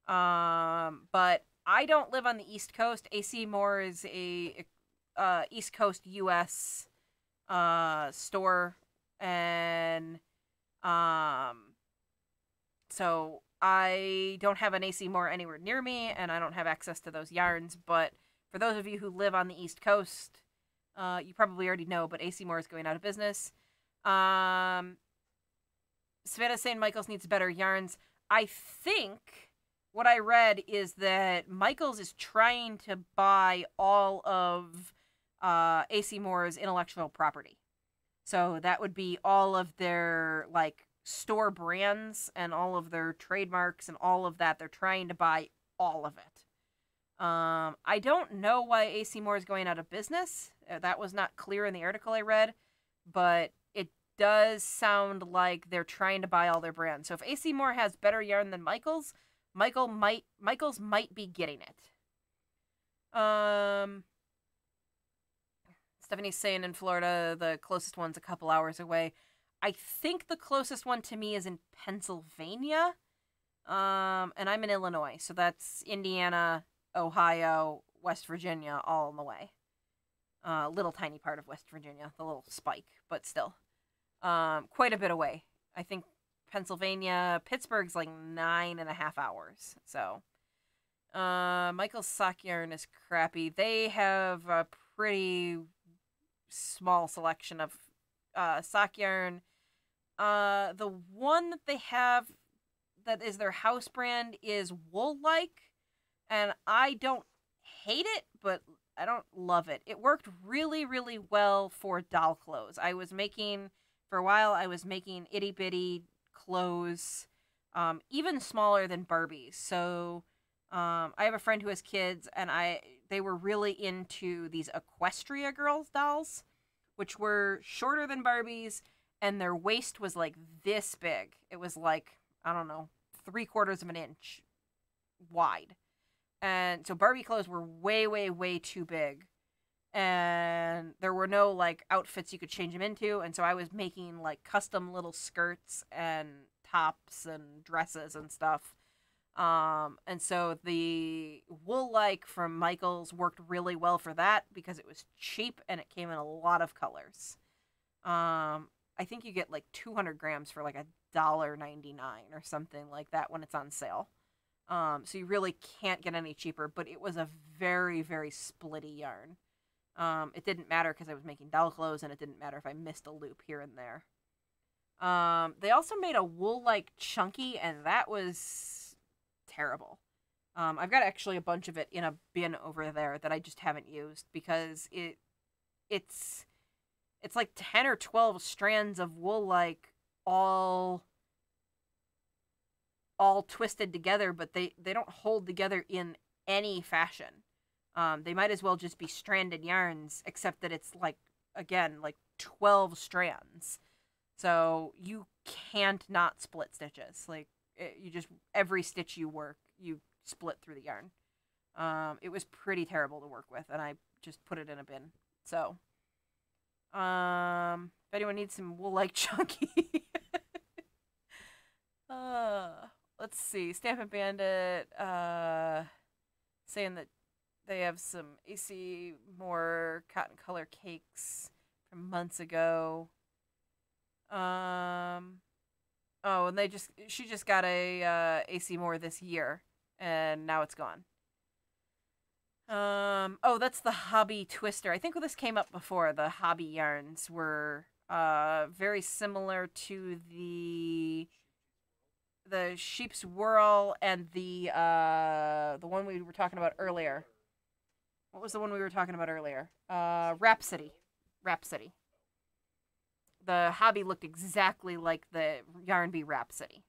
But I don't live on the East Coast. AC Moore is a East Coast U.S. store, and so I don't have an AC Moore anywhere near me, and I don't have access to those yarns. But for those of you who live on the East Coast, you probably already know, but AC Moore is going out of business. Savannah's saying Michaels needs better yarns. I think what I read is that Michaels is trying to buy all of AC Moore's intellectual property. So that would be all of their, like, store brands and all of their trademarks and all of that. They're trying to buy all of it. I don't know why AC Moore is going out of business. That was not clear in the article I read, but it does sound like they're trying to buy all their brands. So if AC Moore has better yarn than Michaels, Michaels might be getting it. Stephanie's saying in Florida the closest one's a couple hours away. I think the closest one to me is in Pennsylvania. And I'm in Illinois, so that's Indiana, Ohio, West Virginia, all in the way. Little tiny part of West Virginia, the little spike, but still. Quite a bit away. I think Pennsylvania, Pittsburgh's like 9.5 hours, so. Michael's sock yarn is crappy. They have a pretty small selection of sock yarn. The one that they have that is their house brand is Wool-like, and I don't hate it, but I don't love it. It worked really, really well for doll clothes. For a while, I was making itty-bitty clothes, even smaller than Barbies. So I have a friend who has kids, and they were really into these Equestria Girls dolls, which were shorter than Barbies, and their waist was like this big. It was like, I don't know, 3/4 of an inch wide. And so Barbie clothes were way, way, way too big. And there were no, like, outfits you could change them into. And so I was making, like, custom little skirts and tops and dresses and stuff. And so the Wool-like from Michaels worked really well for that because it was cheap and it came in a lot of colors. I think you get like 200 grams for like $1.99 or something like that when it's on sale. So you really can't get any cheaper, but it was a very, very splitty yarn. It didn't matter because I was making doll clothes, and it didn't matter if I missed a loop here and there. They also made a wool-like chunky, and that was terrible. I've got actually a bunch of it in a bin over there that I just haven't used because it's like 10 or 12 strands of wool, like all twisted together, but they don't hold together in any fashion. They might as well just be stranded yarns, except that it's like, again, like 12 strands. So you can't not split stitches. Like, you just, every stitch you work, you split through the yarn. It was pretty terrible to work with, and I just put it in a bin. So, if anyone needs some wool-like chunky. Let's see. Stampin' Bandit, saying that they have some AC more cotton color cakes from months ago. Oh, and she just got a AC more this year, and now it's gone. Oh, that's the Hobby Twister. I think this came up before. The Hobby yarns were very similar to the Sheep's Whirl and the one we were talking about earlier. What was the one we were talking about earlier? Rhapsody. The Hobby looked exactly like the Yarn Bee Rhapsody.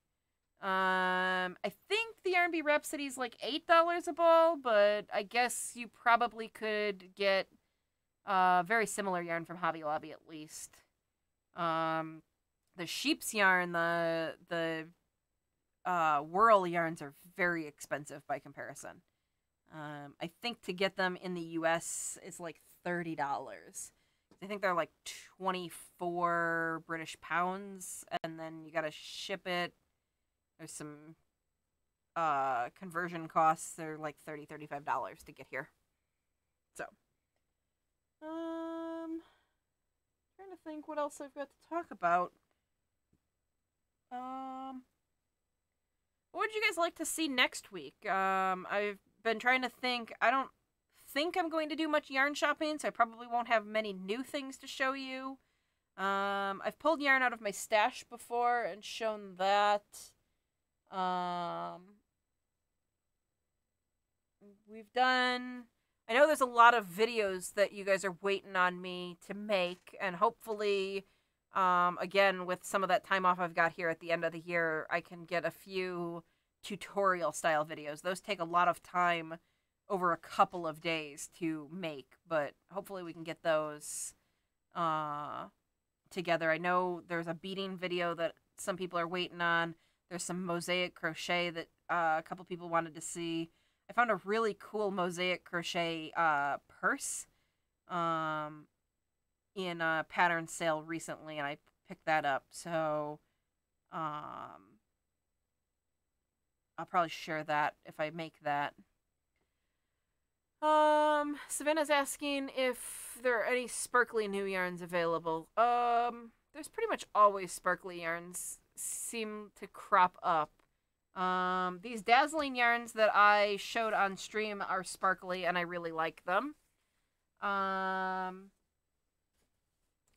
I think the Yarn Bee Rhapsody is like $8 a ball, but I guess you probably could get very similar yarn from Hobby Lobby at least. The sheep's yarn, the Whirl yarns are very expensive by comparison. I think to get them in the US is like $30. I think they're like 24 British pounds, and then you gotta ship it. There's some conversion costs. They're like $35 to get here. So, trying to think what else I've got to talk about. What would you guys like to see next week? I've been trying to think. I don't think I'm going to do much yarn shopping, so I probably won't have many new things to show you. I've pulled yarn out of my stash before and shown that. We've done... I know there's a lot of videos that you guys are waiting on me to make, and hopefully, again, with some of that time off I've got here at the end of the year, I can get a few tutorial-style videos. Those take a lot of time over a couple of days to make, but hopefully we can get those together. I know there's a beading video that some people are waiting on. There's some mosaic crochet that a couple people wanted to see. I found a really cool mosaic crochet purse in a pattern sale recently, and I picked that up. So I'll probably share that if I make that. Savannah's asking if there are any sparkly new yarns available. There's pretty much always sparkly yarns seem to crop up. These Dazzling yarns that I showed on stream are sparkly, and I really like them.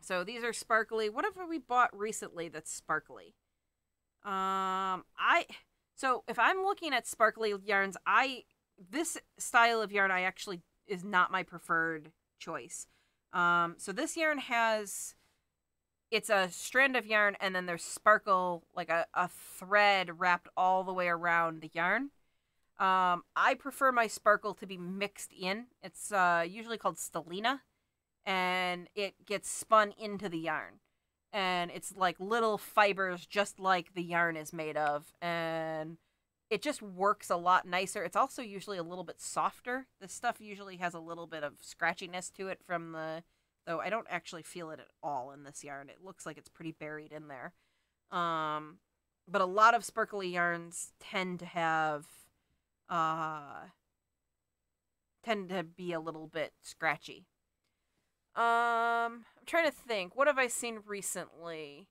So these are sparkly. What have we bought recently that's sparkly? So if I'm looking at sparkly yarns, this style of yarn is not my preferred choice. So this yarn it's a strand of yarn, and then there's sparkle, like a thread wrapped all the way around the yarn. I prefer my sparkle to be mixed in. It's usually called stellina, and it gets spun into the yarn. And it's like little fibers just like the yarn is made of, and it just works a lot nicer. It's also usually a little bit softer. This stuff usually has a little bit of scratchiness to it though I don't actually feel it at all in this yarn. It looks like it's pretty buried in there. But a lot of sparkly yarns tend to have, tend to be a little bit scratchy. I'm trying to think. What have I seen recently?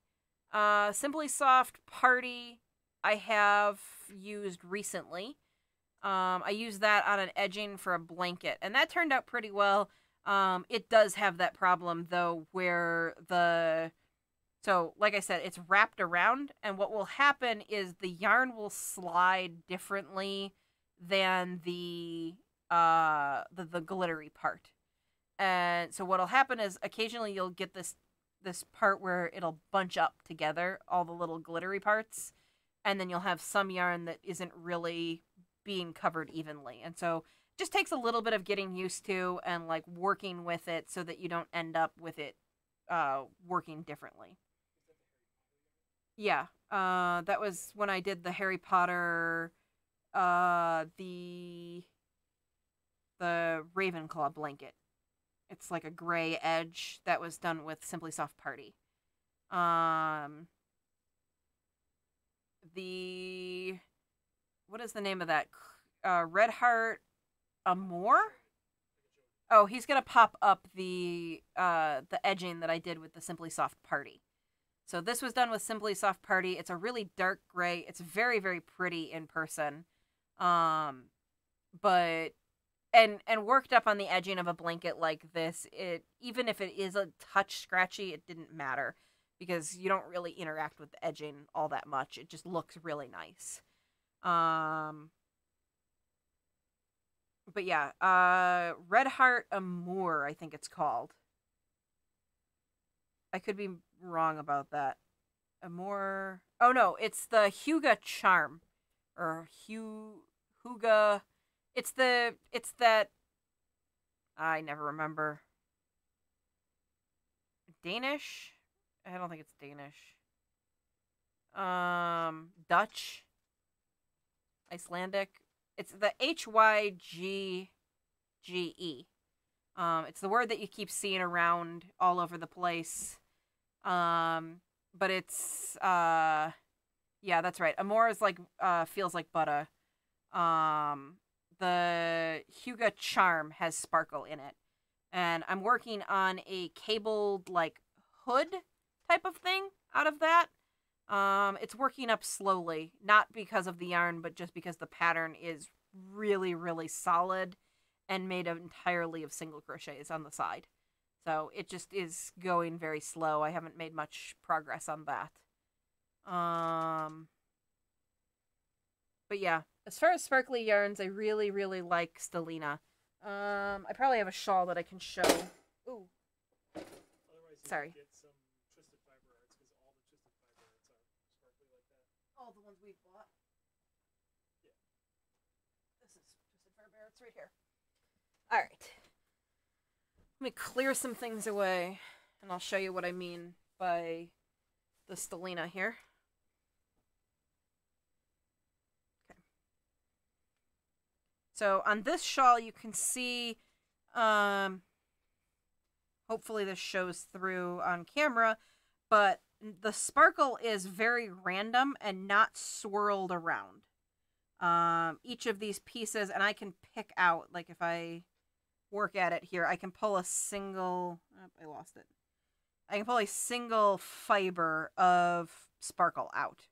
Simply Soft Party I have used recently. I used that on an edging for a blanket, and that turned out pretty well. It does have that problem, though, where so, like I said, it's wrapped around, and what will happen is the yarn will slide differently than the glittery part. And so what'll happen is occasionally you'll get this part where it'll bunch up together, all the little glittery parts, and then you'll have some yarn that isn't really being covered evenly. And so it just takes a little bit of getting used to and like working with it so that you don't end up with it working differently. Yeah, that was when I did the Harry Potter, the Ravenclaw blanket. It's like a gray edge that was done with Simply Soft Party. What is the name of that? Red Heart Amour? Oh, he's gonna pop up the edging that I did with the Simply Soft Party. So this was done with Simply Soft Party. It's a really dark gray. It's very, very pretty in person. But and worked up on the edging of a blanket like this, even if it is a touch scratchy, it didn't matter because you don't really interact with the edging all that much. It just looks really nice. But yeah, Red Heart Amour, I think it's called. I could be wrong about that. Amour. Oh no, it's the Hyuga Charm, or Hyuga. It's that. I never remember. Danish? I don't think it's Danish. Dutch. Icelandic. It's the Hyge. It's the word that you keep seeing around all over the place. But it's yeah, that's right. Amour is like feels like butter. The Hyuga Charm has sparkle in it. And I'm working on a cabled like hood type of thing out of that. It's working up slowly, not because of the yarn, but just because the pattern is really, really solid and made entirely of single crochets on the side. So it just is going very slow. I haven't made much progress on that. But yeah, as far as sparkly yarns, I really, really like Stellina. I probably have a shawl that I can show. Ooh. Otherwise, you sorry. Get some twisted fiber arts because all the twisted fiber arts are sparkly like that. All the ones we've bought. Yeah. This is twisted fiber arts right here. All right. Let me clear some things away, and I'll show you what I mean by the Stellina here. Okay. So on this shawl, you can see, hopefully this shows through on camera, but the sparkle is very random and not swirled around. Each of these pieces, and I can pick out, like if I work at it here, I can pull a single, I lost it. I can pull a single fiber of sparkle out.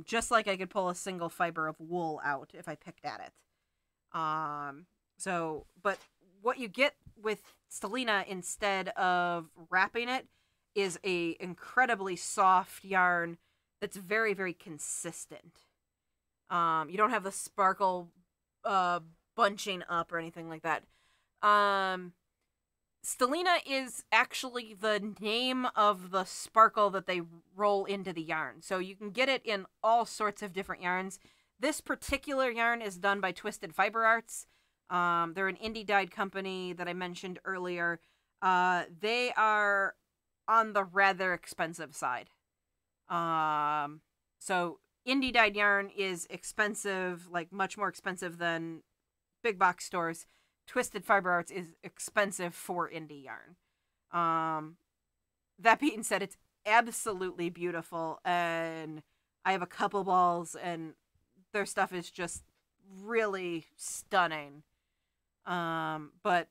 Just like I could pull a single fiber of wool out if I picked at it. But what you get with Stellina instead of wrapping it is a incredibly soft yarn that's very, very consistent. You don't have the sparkle bunching up or anything like that. Stellina is actually the name of the sparkle that they roll into the yarn. So you can get it in all sorts of different yarns. This particular yarn is done by Twisted Fiber Arts. They're an indie dyed company that I mentioned earlier. They are on the rather expensive side. So indie dyed yarn is expensive, like much more expensive than big box stores. Twisted Fiber Arts is expensive for indie yarn. That being said, it's absolutely beautiful, and I have a couple balls, and their stuff is just really stunning. But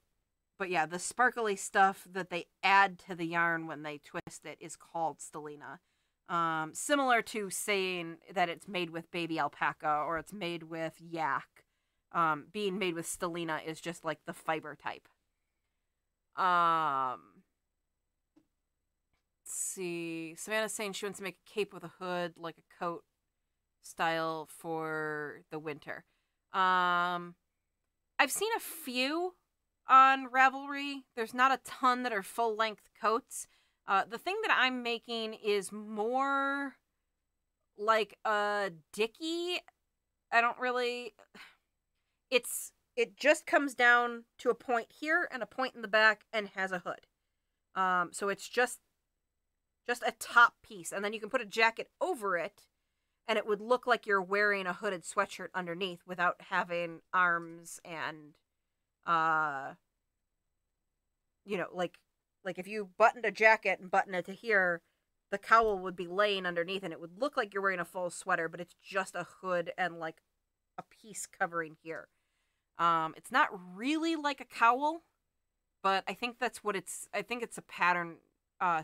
yeah, the sparkly stuff that they add to the yarn when they twist it is called Stellina. Similar to saying that it's made with baby alpaca or it's made with yak. Being made with stellina is just like the fiber type. Let's see. Savannah's saying she wants to make a cape with a hood, like a coat style for the winter. I've seen a few on Ravelry. There's not a ton that are full-length coats. The thing that I'm making is more like a dicky. I don't really... It just comes down to a point here and a point in the back and has a hood. So it's just a top piece. And then you can put a jacket over it and it would look like you're wearing a hooded sweatshirt underneath without having arms and, like if you buttoned a jacket and buttoned it to here, the cowl would be laying underneath and it would look like you're wearing a full sweater, but it's just a hood and like a piece covering here. It's not really like a cowl, but I think that's what I think it's a pattern,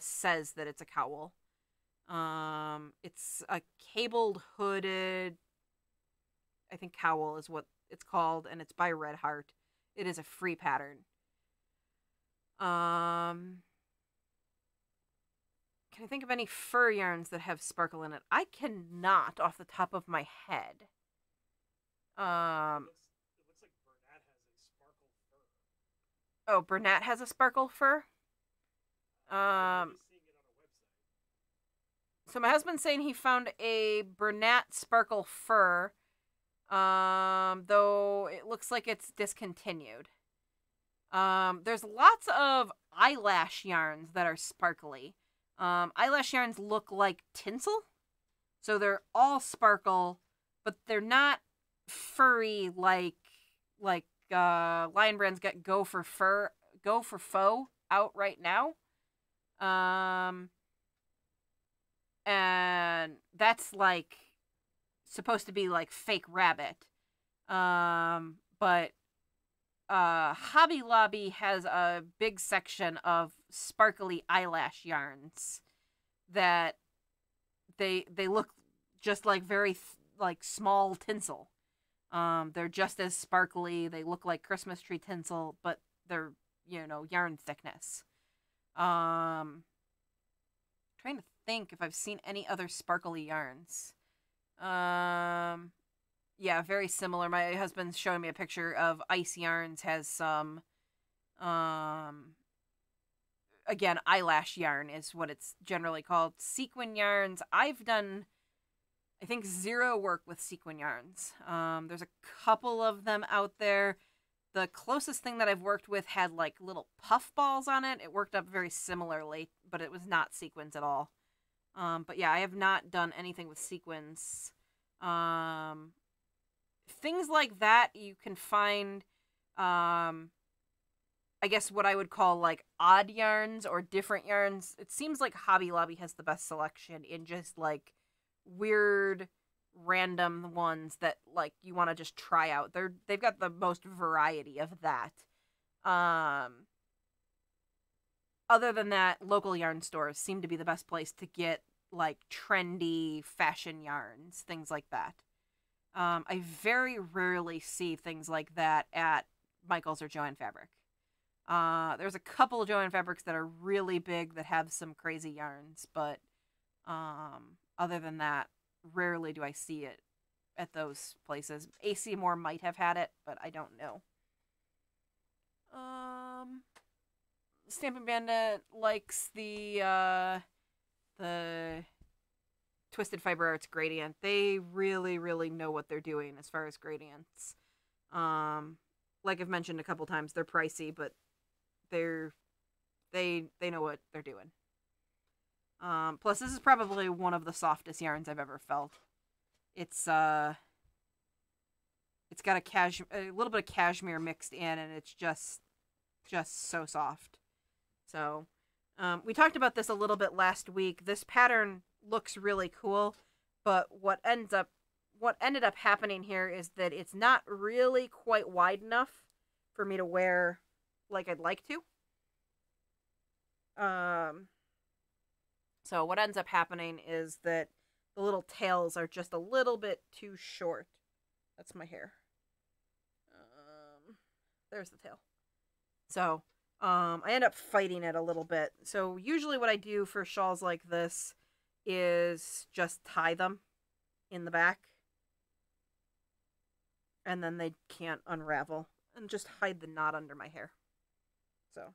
says that it's a cowl. It's a cabled hooded, I think cowl is what it's called, and it's by Red Heart. It is a free pattern. Can I think of any fur yarns that have sparkle in it? I cannot off the top of my head. It looks like Bernat has a sparkle fur. Oh, Bernat has a sparkle fur? I'm seeing it on a website. So my husband's saying he found a Bernat sparkle fur, though it looks like it's discontinued. There's lots of eyelash yarns that are sparkly. Eyelash yarns look like tinsel, so they're all sparkle, but they're not furry like Lion Brand's got Go for Faux out right now. And that's like supposed to be like fake rabbit. But Hobby Lobby has a big section of sparkly eyelash yarns that they look just like very like small tinsel. They're just as sparkly. They look like Christmas tree tinsel, but they're, yarn thickness. Trying to think if I've seen any other sparkly yarns. Yeah, very similar. My husband's showing me a picture of Ice Yarns has some, again, eyelash yarn is what it's generally called. Sequin yarns. I've done, I think, 0 work with sequin yarns. There's a couple of them out there. The closest thing that I've worked with had like little puff balls on it. It worked up very similarly, but it was not sequins at all. But yeah, I have not done anything with sequins. Things like that you can find, I guess what I would call like odd yarns or different yarns. It seems like Hobby Lobby has the best selection in just like weird random ones that like you want to just try out. They've got the most variety of that. Other than that, local yarn stores seem to be the best place to get like trendy fashion yarns, things like that. I very rarely see things like that at Michael's or Joann Fabric. There's a couple of Joann Fabrics that are really big that have some crazy yarns, but other than that, rarely do I see it at those places. AC Moore might have had it, but I don't know. Stampin' Bandit likes the Twisted Fiber Arts gradient. They really, really know what they're doing as far as gradients. Like I've mentioned a couple times, they're pricey, but they know what they're doing. Plus, this is probably one of the softest yarns I've ever felt. It's got a little bit of cashmere mixed in, and it's just so soft. So, we talked about this a little bit last week. This pattern looks really cool, but what ended up happening here is that it's not really quite wide enough for me to wear like I'd like to. So So what ends up happening is that the little tails are just a little bit too short. That's my hair. There's the tail. So I end up fighting it a little bit. So usually what I do for shawls like this is just tie them in the back. And then they can't unravel. And just hide the knot under my hair. So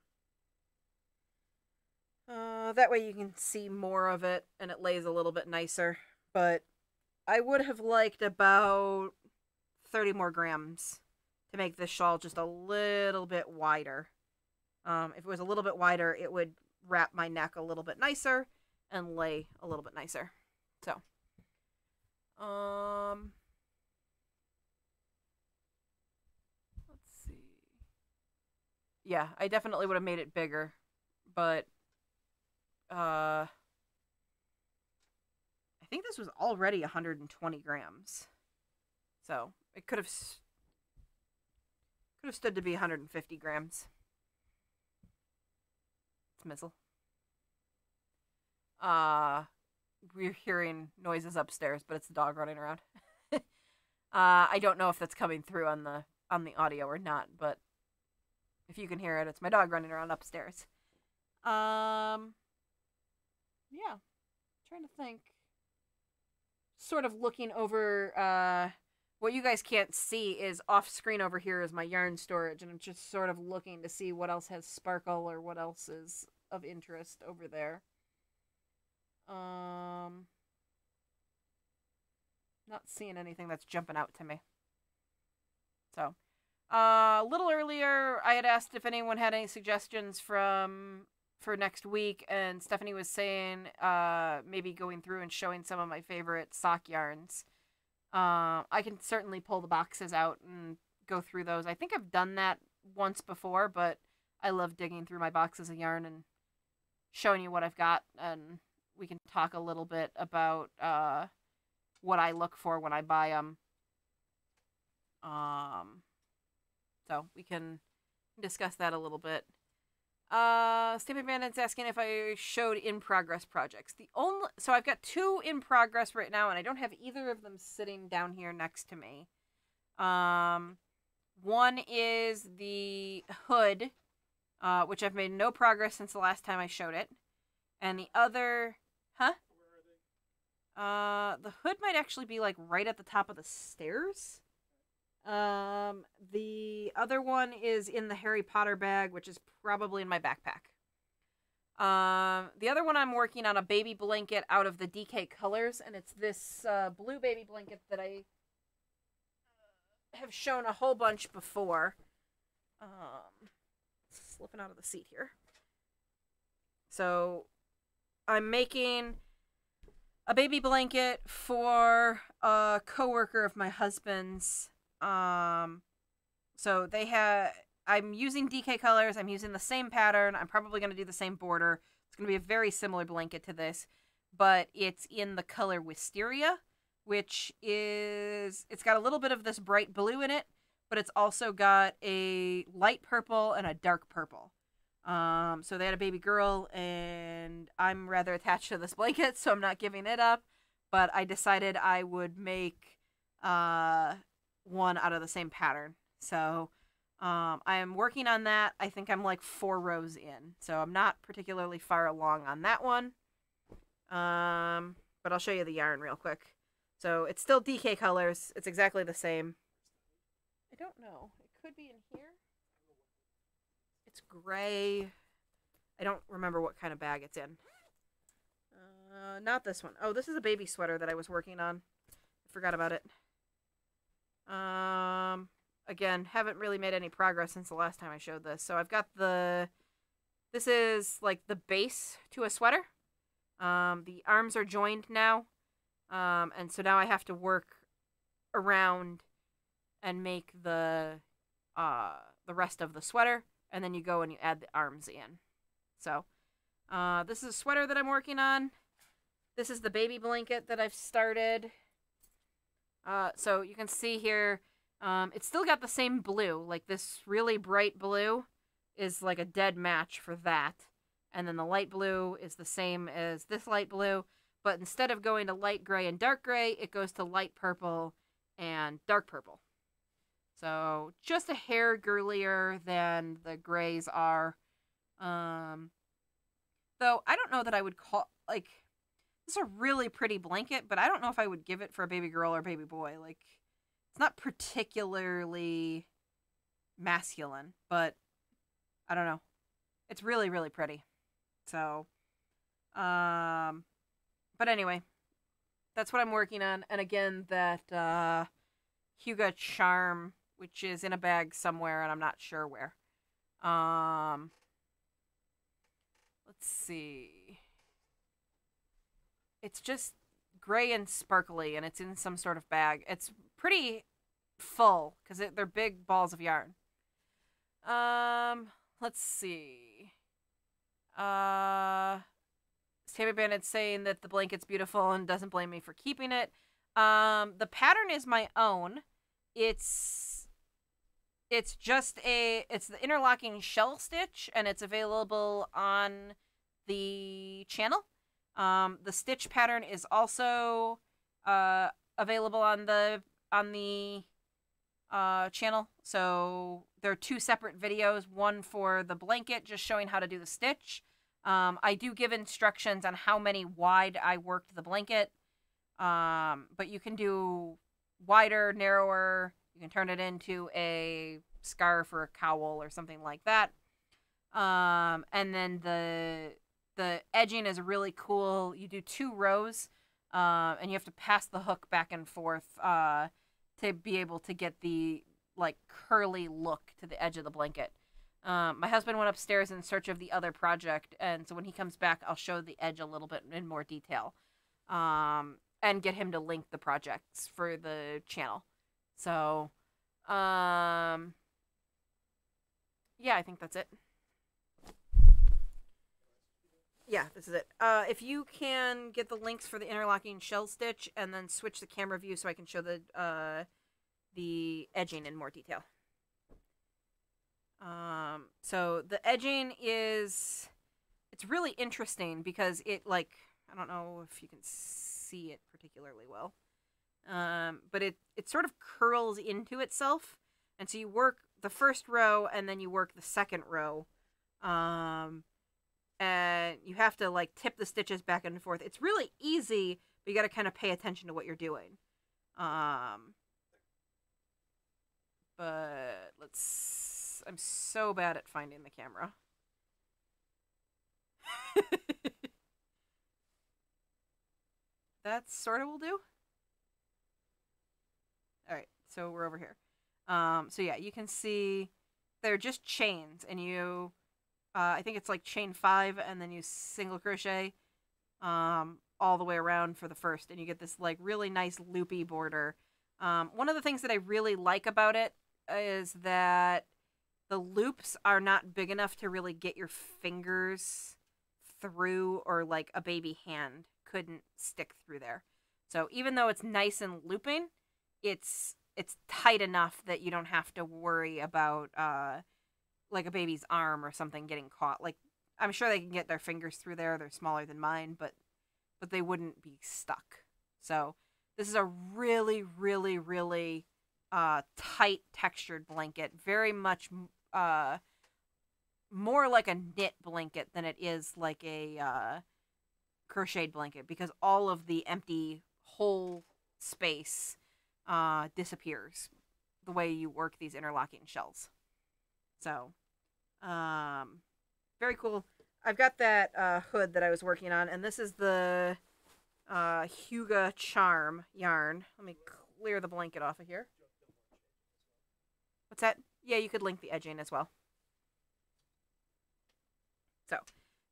that way you can see more of it and it lays a little bit nicer. But I would have liked about 30 more grams to make this shawl just a little bit wider. If it was a little bit wider, it would wrap my neck a little bit nicer and lay a little bit nicer. So, let's see. Yeah, I definitely would have made it bigger, but I think this was already 120 grams. So, it could have stood to be 150 grams. It's missile. We're hearing noises upstairs, but it's the dog running around. I don't know if that's coming through on the audio or not, but if you can hear it, it's my dog running around upstairs. Yeah. Trying to think. Sort of looking over, what you guys can't see is off screen over here is my yarn storage, and I'm just sort of looking to see what else has sparkle or what else is of interest over there. Not seeing anything that's jumping out to me. So, a little earlier, I had asked if anyone had any suggestions for next week, and Stephanie was saying maybe going through and showing some of my favorite sock yarns. I can certainly pull the boxes out and go through those. I think I've done that once before, but I love digging through my boxes of yarn and showing you what I've got, and we can talk a little bit about what I look for when I buy them. So we can discuss that a little bit. Stamping Bandit's asking if I showed in-progress projects. So I've got 2 in progress right now, and I don't have either of them sitting down here next to me. One is the hood, which I've made no progress since the last time I showed it. And the other... Huh? The hood might actually be, like, right at the top of the stairs. The other one is in the Harry Potter bag, which is probably in my backpack. The other one I'm working on a baby blanket out of the DK Colors, and it's this blue baby blanket that I have shown a whole bunch before. Slipping out of the seat here. So, I'm making a baby blanket for a coworker of my husband's. So I'm using DK Colors. I'm using the same pattern. I'm probably going to do the same border. It's going to be a very similar blanket to this, but it's in the color Wisteria, which is, it's got a little bit of this bright blue in it, but it's also got a light purple and a dark purple. So they had a baby girl, and I'm rather attached to this blanket, so I'm not giving it up, but I decided I would make, one out of the same pattern. So I am working on that. I think I'm like 4 rows in, so I'm not particularly far along on that one. But I'll show you the yarn real quick. So it's still DK Colors. It's exactly the same. I don't know. It could be in here. It's gray. I don't remember what kind of bag it's in. Not this one. Oh, this is a baby sweater that I was working on. I forgot about it. Again, haven't really made any progress since the last time I showed this. So I've got this is like the base to a sweater. The arms are joined now. And so now I have to work around and make the rest of the sweater. And then you go and you add the arms in. So, this is a sweater that I'm working on. This is the baby blanket that I've started. So you can see here, it's still got the same blue. Like this really bright blue is like a dead match for that. And then the light blue is the same as this light blue, but instead of going to light gray and dark gray, it goes to light purple and dark purple. So just a hair girlier than the grays are. Though I don't know that I would call, like, this is a really pretty blanket, but I don't know if I would give it for a baby girl or baby boy. Like, it's not particularly masculine, but I don't know. It's really, really pretty. So, but anyway, that's what I'm working on. And again, that Hyuga charm, which is in a bag somewhere, and I'm not sure where. Let's see. It's just gray and sparkly, and it's in some sort of bag. It's pretty full because they're big balls of yarn. Let's see. Tammy Bandit's saying that the blanket's beautiful and doesn't blame me for keeping it. The pattern is my own. It's just it's the interlocking shell stitch, and it's available on the channel. The stitch pattern is also available on the channel. So there are 2 separate videos, one for the blanket just showing how to do the stitch. I do give instructions on how many wide I worked the blanket, but you can do wider, narrower. You can turn it into a scarf or a cowl or something like that. And then the edging is really cool. You do 2 rows, and you have to pass the hook back and forth to be able to get the like curly look to the edge of the blanket. My husband went upstairs in search of the other project, and so when he comes back, I'll show the edge a little bit in more detail, and get him to link the projects for the channel. So, yeah, I think that's it. Yeah, this is it. If you can get the links for the interlocking shell stitch and then switch the camera view so I can show the edging in more detail. So the edging it's really interesting because it, like, I don't know if you can see it particularly well. But it sort of curls into itself. And so you work the first row and then you work the second row. And you have to like tip the stitches back and forth. It's really easy, but you got to kind of pay attention to what you're doing. But I'm so bad at finding the camera. That sort of will do. All right, so we're over here. So yeah, you can see they're just chains, and you, I think it's like chain 5, and then you single crochet, all the way around for the first, and you get this like really nice loopy border. One of the things that I really like about it is that the loops are not big enough to really get your fingers through, or like a baby hand couldn't stick through there. So even though it's nice and looping, it's tight enough that you don't have to worry about like a baby's arm or something getting caught. Like, I'm sure they can get their fingers through there. They're smaller than mine, but they wouldn't be stuck. So this is a really, really, really tight textured blanket. Very much more like a knit blanket than it is like a crocheted blanket, because all of the empty hole space disappears the way you work these interlocking shells. So, very cool. I've got that hood that I was working on, and this is the Hyuga charm yarn. Let me clear the blanket off of here. What's that? Yeah, you could link the edging as well. So,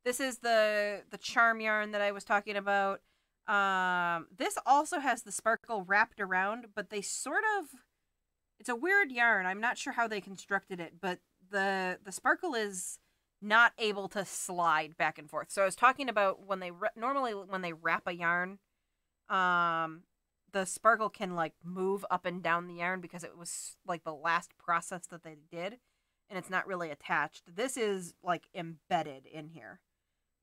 this is the charm yarn that I was talking about. This also has the sparkle wrapped around, but they sort of, it's a weird yarn. I'm not sure how they constructed it, but the sparkle is not able to slide back and forth. So I was talking about when they normally when they wrap a yarn, the sparkle can like move up and down the yarn because it was like the last process that they did, and it's not really attached. This is like embedded in here.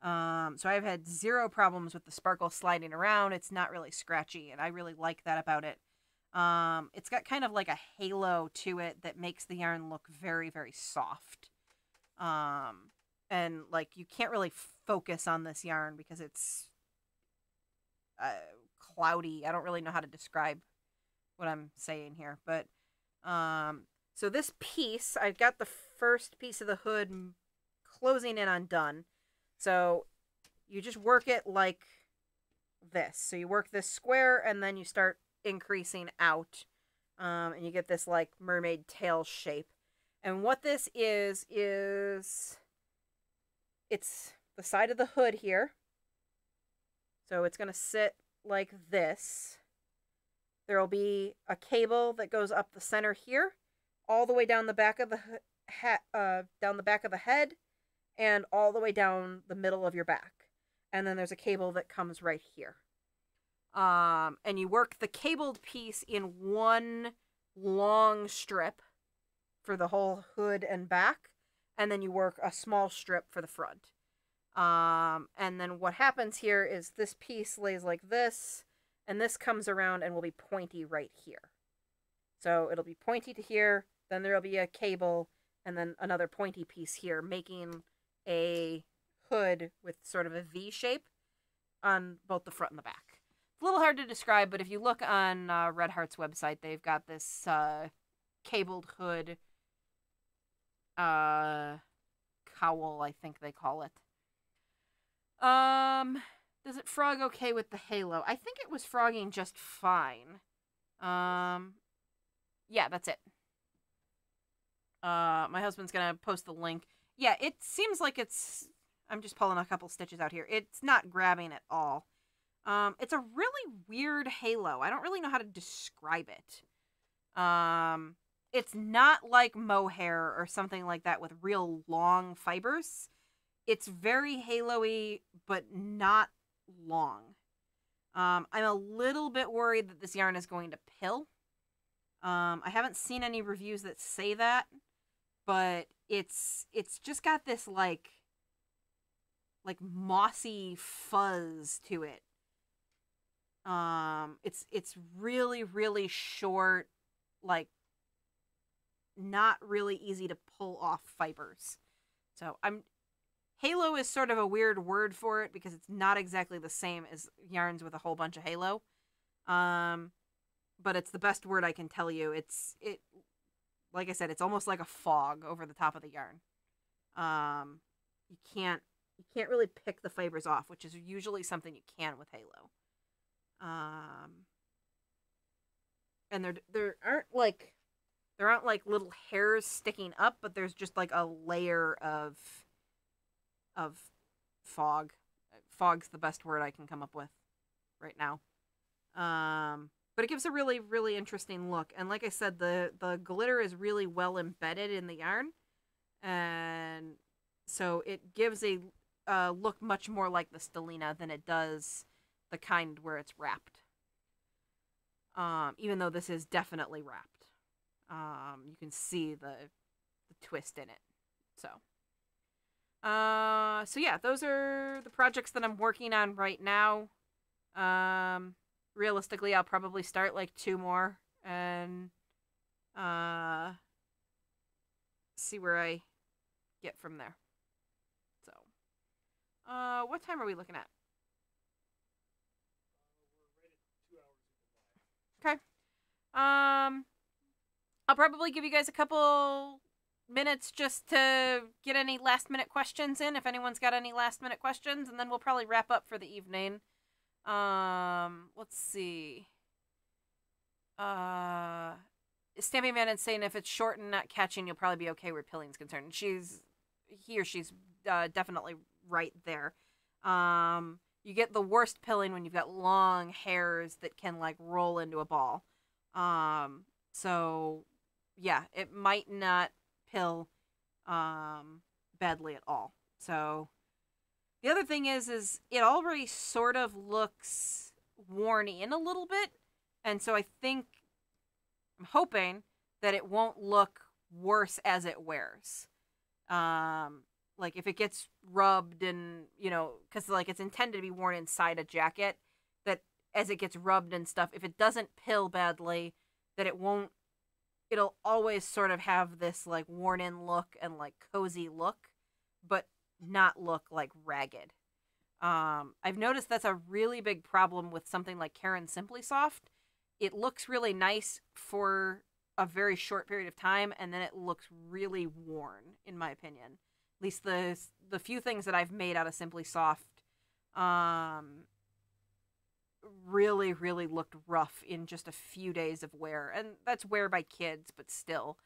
So I've had zero problems with the sparkle sliding around. It's not really scratchy, and I really like that about it. It's got kind of like a halo to it that makes the yarn look very, very soft. And like you can't really focus on this yarn because it's cloudy. I don't really know how to describe what I'm saying here, but so this piece, I've got the first piece of the hood closing in on done. So you just work it like this. So you work this square and then you start increasing out, and you get this like mermaid tail shape. And what this is it's the side of the hood here. So it's going to sit like this. There will be a cable that goes up the center here, all the way down the back of the head, and all the way down the middle of your back. And then there's a cable that comes right here. And you work the cabled piece in one long strip for the whole hood and back, and then you work a small strip for the front. And then what happens here is this piece lays like this, and this comes around and will be pointy right here. So it'll be pointy to here, then there'll be a cable, and then another pointy piece here, making a hood with sort of a V shape on both the front and the back. It's a little hard to describe, but if you look on Red Heart's website, they've got this cabled hood cowl, I think they call it. Does it frog okay with the halo? I think it was frogging just fine. Yeah, that's it. My husband's gonna post the link. Yeah, it seems like it's... I'm just pulling a couple stitches out here. It's not grabbing at all. It's a really weird halo. I don't really know how to describe it. It's not like mohair or something like that with real long fibers. It's very halo-y, but not long. I'm a little bit worried that this yarn is going to pill. I haven't seen any reviews that say that, but it's just got this like mossy fuzz to it. It's really, really short, like not really easy to pull off fibers. So halo is sort of a weird word for it because it's not exactly the same as yarns with a whole bunch of halo. But it's the best word I can tell you. Like I said, it's almost like a fog over the top of the yarn. You can't really pick the fibers off, which is usually something you can with halo. And there aren't like little hairs sticking up, but there's just like a layer of fog. Fog's the best word I can come up with right now. But it gives a really, really interesting look. And like I said, the glitter is really well embedded in the yarn. And so it gives a look much more like the stellina than it does the kind where it's wrapped. Even though this is definitely wrapped. You can see the twist in it. So yeah, those are the projects that I'm working on right now. Realistically, I'll probably start like 2 more and see where I get from there. So, what time are we looking at? We're right at 2 hours. Okay. I'll probably give you guys a couple minutes just to get any last minute questions in, if anyone's got any last minute questions, and then we'll probably wrap up for the evening. Let's see. Stamping Man is saying if it's short and not catching, you'll probably be okay where pilling's concerned. She's definitely right there. You get the worst pilling when you've got long hairs that can like roll into a ball. So yeah, it might not pill badly at all. So the other thing is it already sort of looks worn in a little bit, and so I'm hoping that it won't look worse as it wears. Like like if it gets rubbed and, you know, because like it's intended to be worn inside a jacket, that as it gets rubbed and stuff, if it doesn't pill badly, that it'll always sort of have this like worn in look and like cozy look, but not look like ragged. I've noticed that's a really big problem with something like Karen Simply Soft. It looks really nice for a very short period of time, and then it looks really worn, in my opinion. At least the few things that I've made out of Simply Soft, really, really looked rough in just a few days of wear, and that's wear by kids, but still,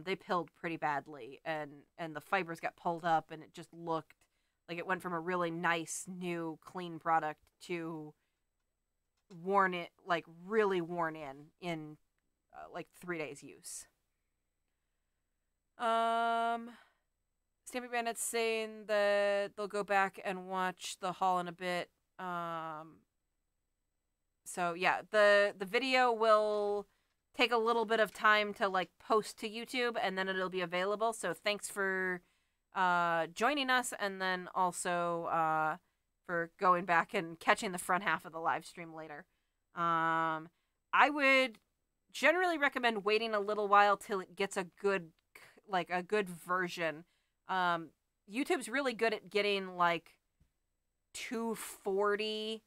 they pilled pretty badly, and the fibers got pulled up, and it just looked like it went from a really nice, new, clean product to really worn in like 3 days use. Stampy Bandit's saying that they'll go back and watch the haul in a bit. So yeah, the video will take a little bit of time to like post to YouTube, and then it'll be available. So thanks for joining us, and then also for going back and catching the front half of the live stream later. I would generally recommend waiting a little while till it gets a good version. YouTube's really good at getting like 240p.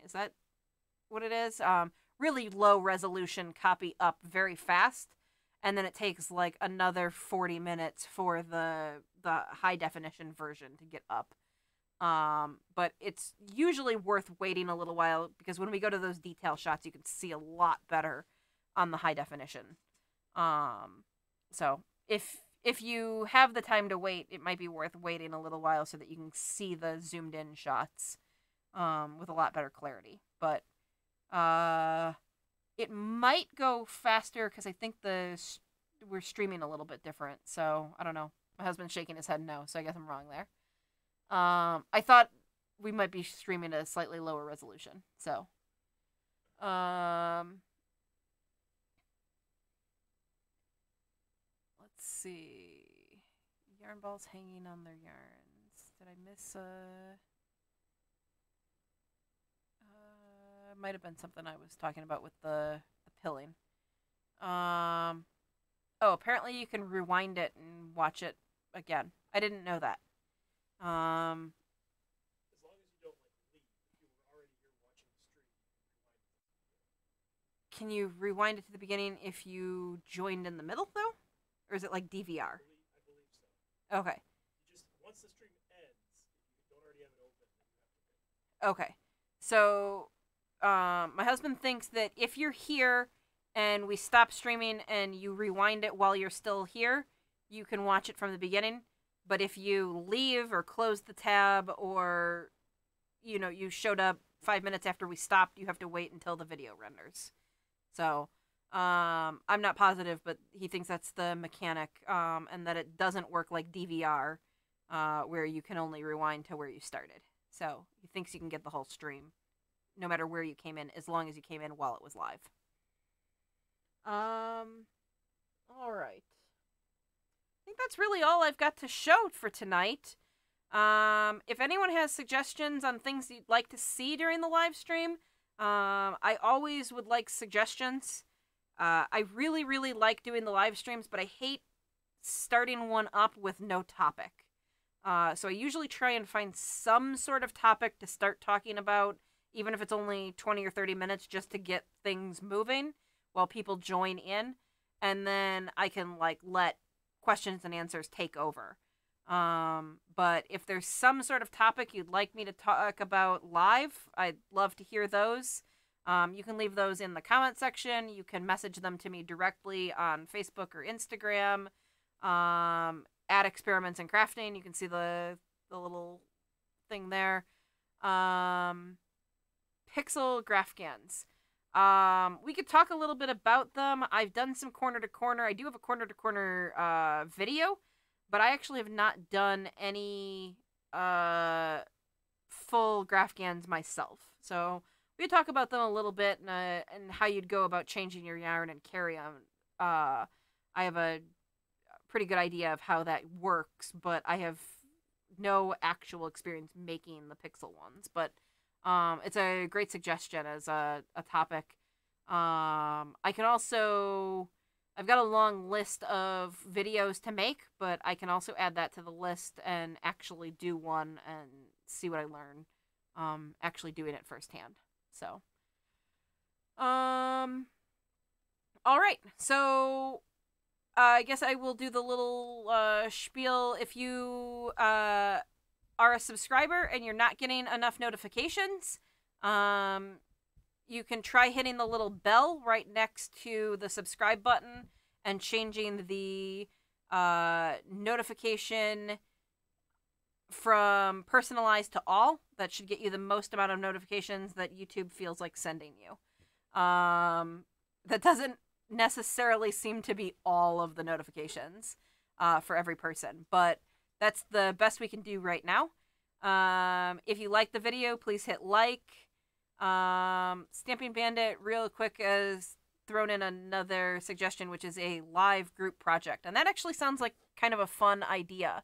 Is that what it is? Really low resolution copy up very fast, and then it takes like another 40 minutes for the high definition version to get up. But it's usually worth waiting a little while, because when we go to those detail shots, you can see a lot better on the high definition. So if you have the time to wait, it might be worth waiting a little while so that you can see the zoomed in shots with a lot better clarity. But it might go faster because I think we're streaming a little bit different. So I don't know. My husband's shaking his head no, so I guess I'm wrong there. I thought we might be streaming at a slightly lower resolution. So, let's see. Yarn balls hanging on their yarns. Did I miss might have been something I was talking about with the pilling. Oh, apparently you can rewind it and watch it again. I didn't know that. As long as you don't like leave, if you were already here watching the stream, can you rewind it to the beginning if you joined in the middle though, or is it like DVR? I believe so. Okay. You just once the stream ends, if you don't already have it open, then you have to pick. Okay. So, my husband thinks that if you're here and we stop streaming and you rewind it while you're still here, you can watch it from the beginning. But if you leave or close the tab, or, you know, you showed up 5 minutes after we stopped, you have to wait until the video renders. So, I'm not positive, but he thinks that's the mechanic, and that it doesn't work like DVR, where you can only rewind to where you started. So, he thinks you can get the whole stream, no matter where you came in, as long as you came in while it was live. All right. I think that's really all I've got to show for tonight. If anyone has suggestions on things you'd like to see during the live stream, I always would like suggestions. I really, really like doing the live streams, but I hate starting one up with no topic. So I usually try and find some sort of topic to start talking about, even if it's only 20 or 30 minutes, just to get things moving while people join in. And then I can, like, let questions and answers take over. But if there's some sort of topic you'd like me to talk about live, I'd love to hear those. You can leave those in the comment section. You can message them to me directly on Facebook or Instagram. At Experiments in Crafting, you can see the little thing there. Pixel Graphgans. We could talk a little bit about them. I've done some corner to corner. I do have a corner to corner video, but I actually have not done any full Graphgans myself. So we could talk about them a little bit, and how you'd go about changing your yarn and carry on. I have a pretty good idea of how that works, but I have no actual experience making the pixel ones. But it's a great suggestion as a topic. I can also, I've got a long list of videos to make, but I can also add that to the list and actually do one and see what I learn, actually doing it firsthand. So, all right. So, I guess I will do the little spiel. If you are a subscriber and you're not getting enough notifications, you can try hitting the little bell right next to the subscribe button and changing the notification from personalized to all. That should get you the most amount of notifications that YouTube feels like sending you. That doesn't necessarily seem to be all of the notifications for every person, but that's the best we can do right now. If you like the video, please hit like. Stamping Bandit, real quick, has thrown in another suggestion, which is a live group project, and that actually sounds like kind of a fun idea.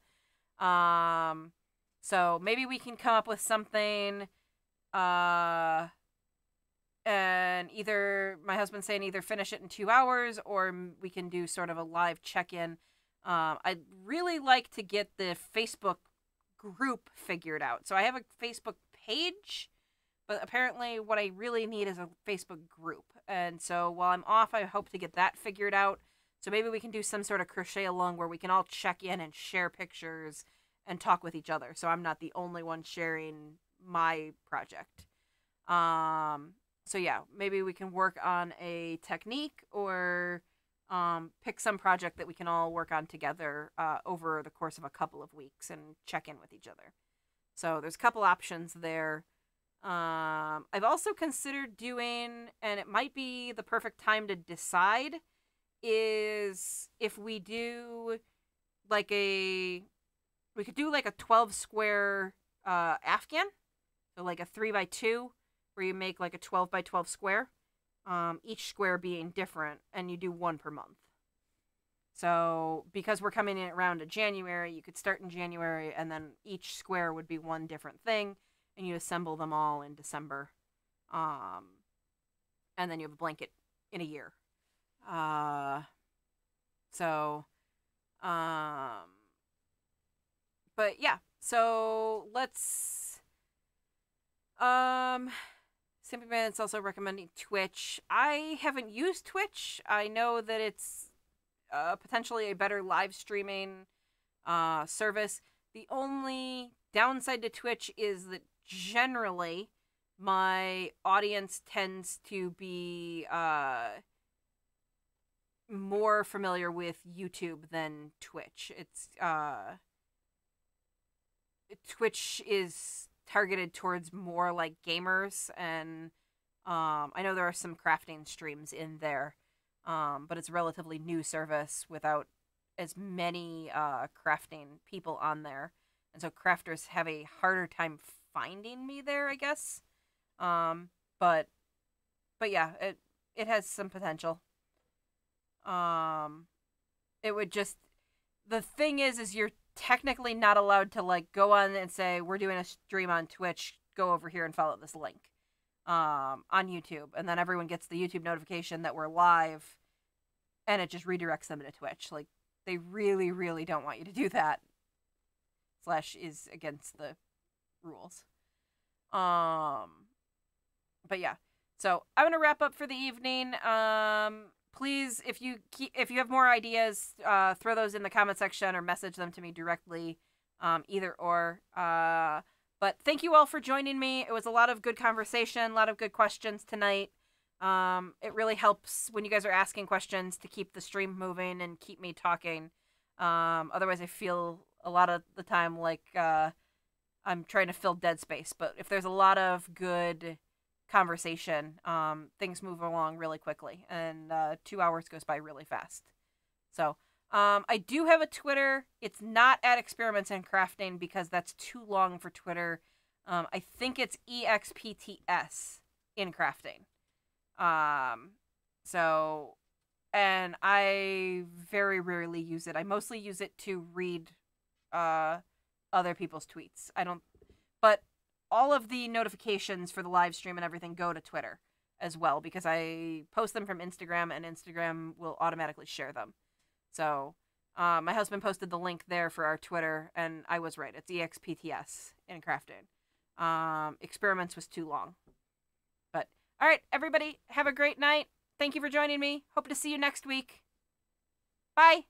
So maybe we can come up with something, and either, my husband's saying, either finish it in 2 hours, or we can do sort of a live check-in. I'd really like to get the Facebook group figured out. So I have a Facebook page, but apparently what I really need is a Facebook group. And so while I'm off, I hope to get that figured out. So maybe we can do some sort of crochet along where we can all check in and share pictures and talk with each other. So I'm not the only one sharing my project. So yeah, maybe we can work on a technique or pick some project that we can all work on together over the course of a couple of weeks and check in with each other. So there's a couple options there. I've also considered doing, and it might be the perfect time to decide, is if we do like we could do like a 12 square Afghan, so like a 3x2, where you make like a 12 by 12 square, each square being different, and you do one per month. So because we're coming in around to January, you could start in January, and then each square would be one different thing, and you assemble them all in December. And then you have a blanket in a year. But yeah, so let's, Simply Bandit's also recommending Twitch. I haven't used Twitch. I know that it's potentially a better live streaming service. The only downside to Twitch is that generally my audience tends to be more familiar with YouTube than Twitch. It's Twitch is targeted towards more like gamers, and I know there are some crafting streams in there, but it's a relatively new service without as many crafting people on there, and so crafters have a harder time finding me there, I guess. But yeah, it has some potential. It would just, the thing is you're technically not allowed to like go on and say, we're doing a stream on Twitch, go over here and follow this link on YouTube, and then everyone gets the YouTube notification that we're live, and it just redirects them to Twitch. Like, they really, really don't want you to do that. Slash is against the rules. But yeah, so I'm gonna wrap up for the evening. Please, if you have more ideas, throw those in the comment section or message them to me directly, either or. But thank you all for joining me. It was a lot of good conversation, a lot of good questions tonight. It really helps when you guys are asking questions to keep the stream moving and keep me talking. Otherwise, I feel a lot of the time like I'm trying to fill dead space. But if there's a lot of good conversation, things move along really quickly, and 2 hours goes by really fast. So I do have a Twitter. It's not at Experiments in Crafting because that's too long for Twitter. I think it's EXPTS in Crafting. So and I very rarely use it. I mostly use it to read other people's tweets. I don't, but all of the notifications for the live stream and everything go to Twitter as well, because I post them from Instagram, and Instagram will automatically share them. So my husband posted the link there for our Twitter, and I was right. It's EXPTS in crafting. Experiments was too long. But all right, everybody, have a great night. Thank you for joining me. Hope to see you next week. Bye.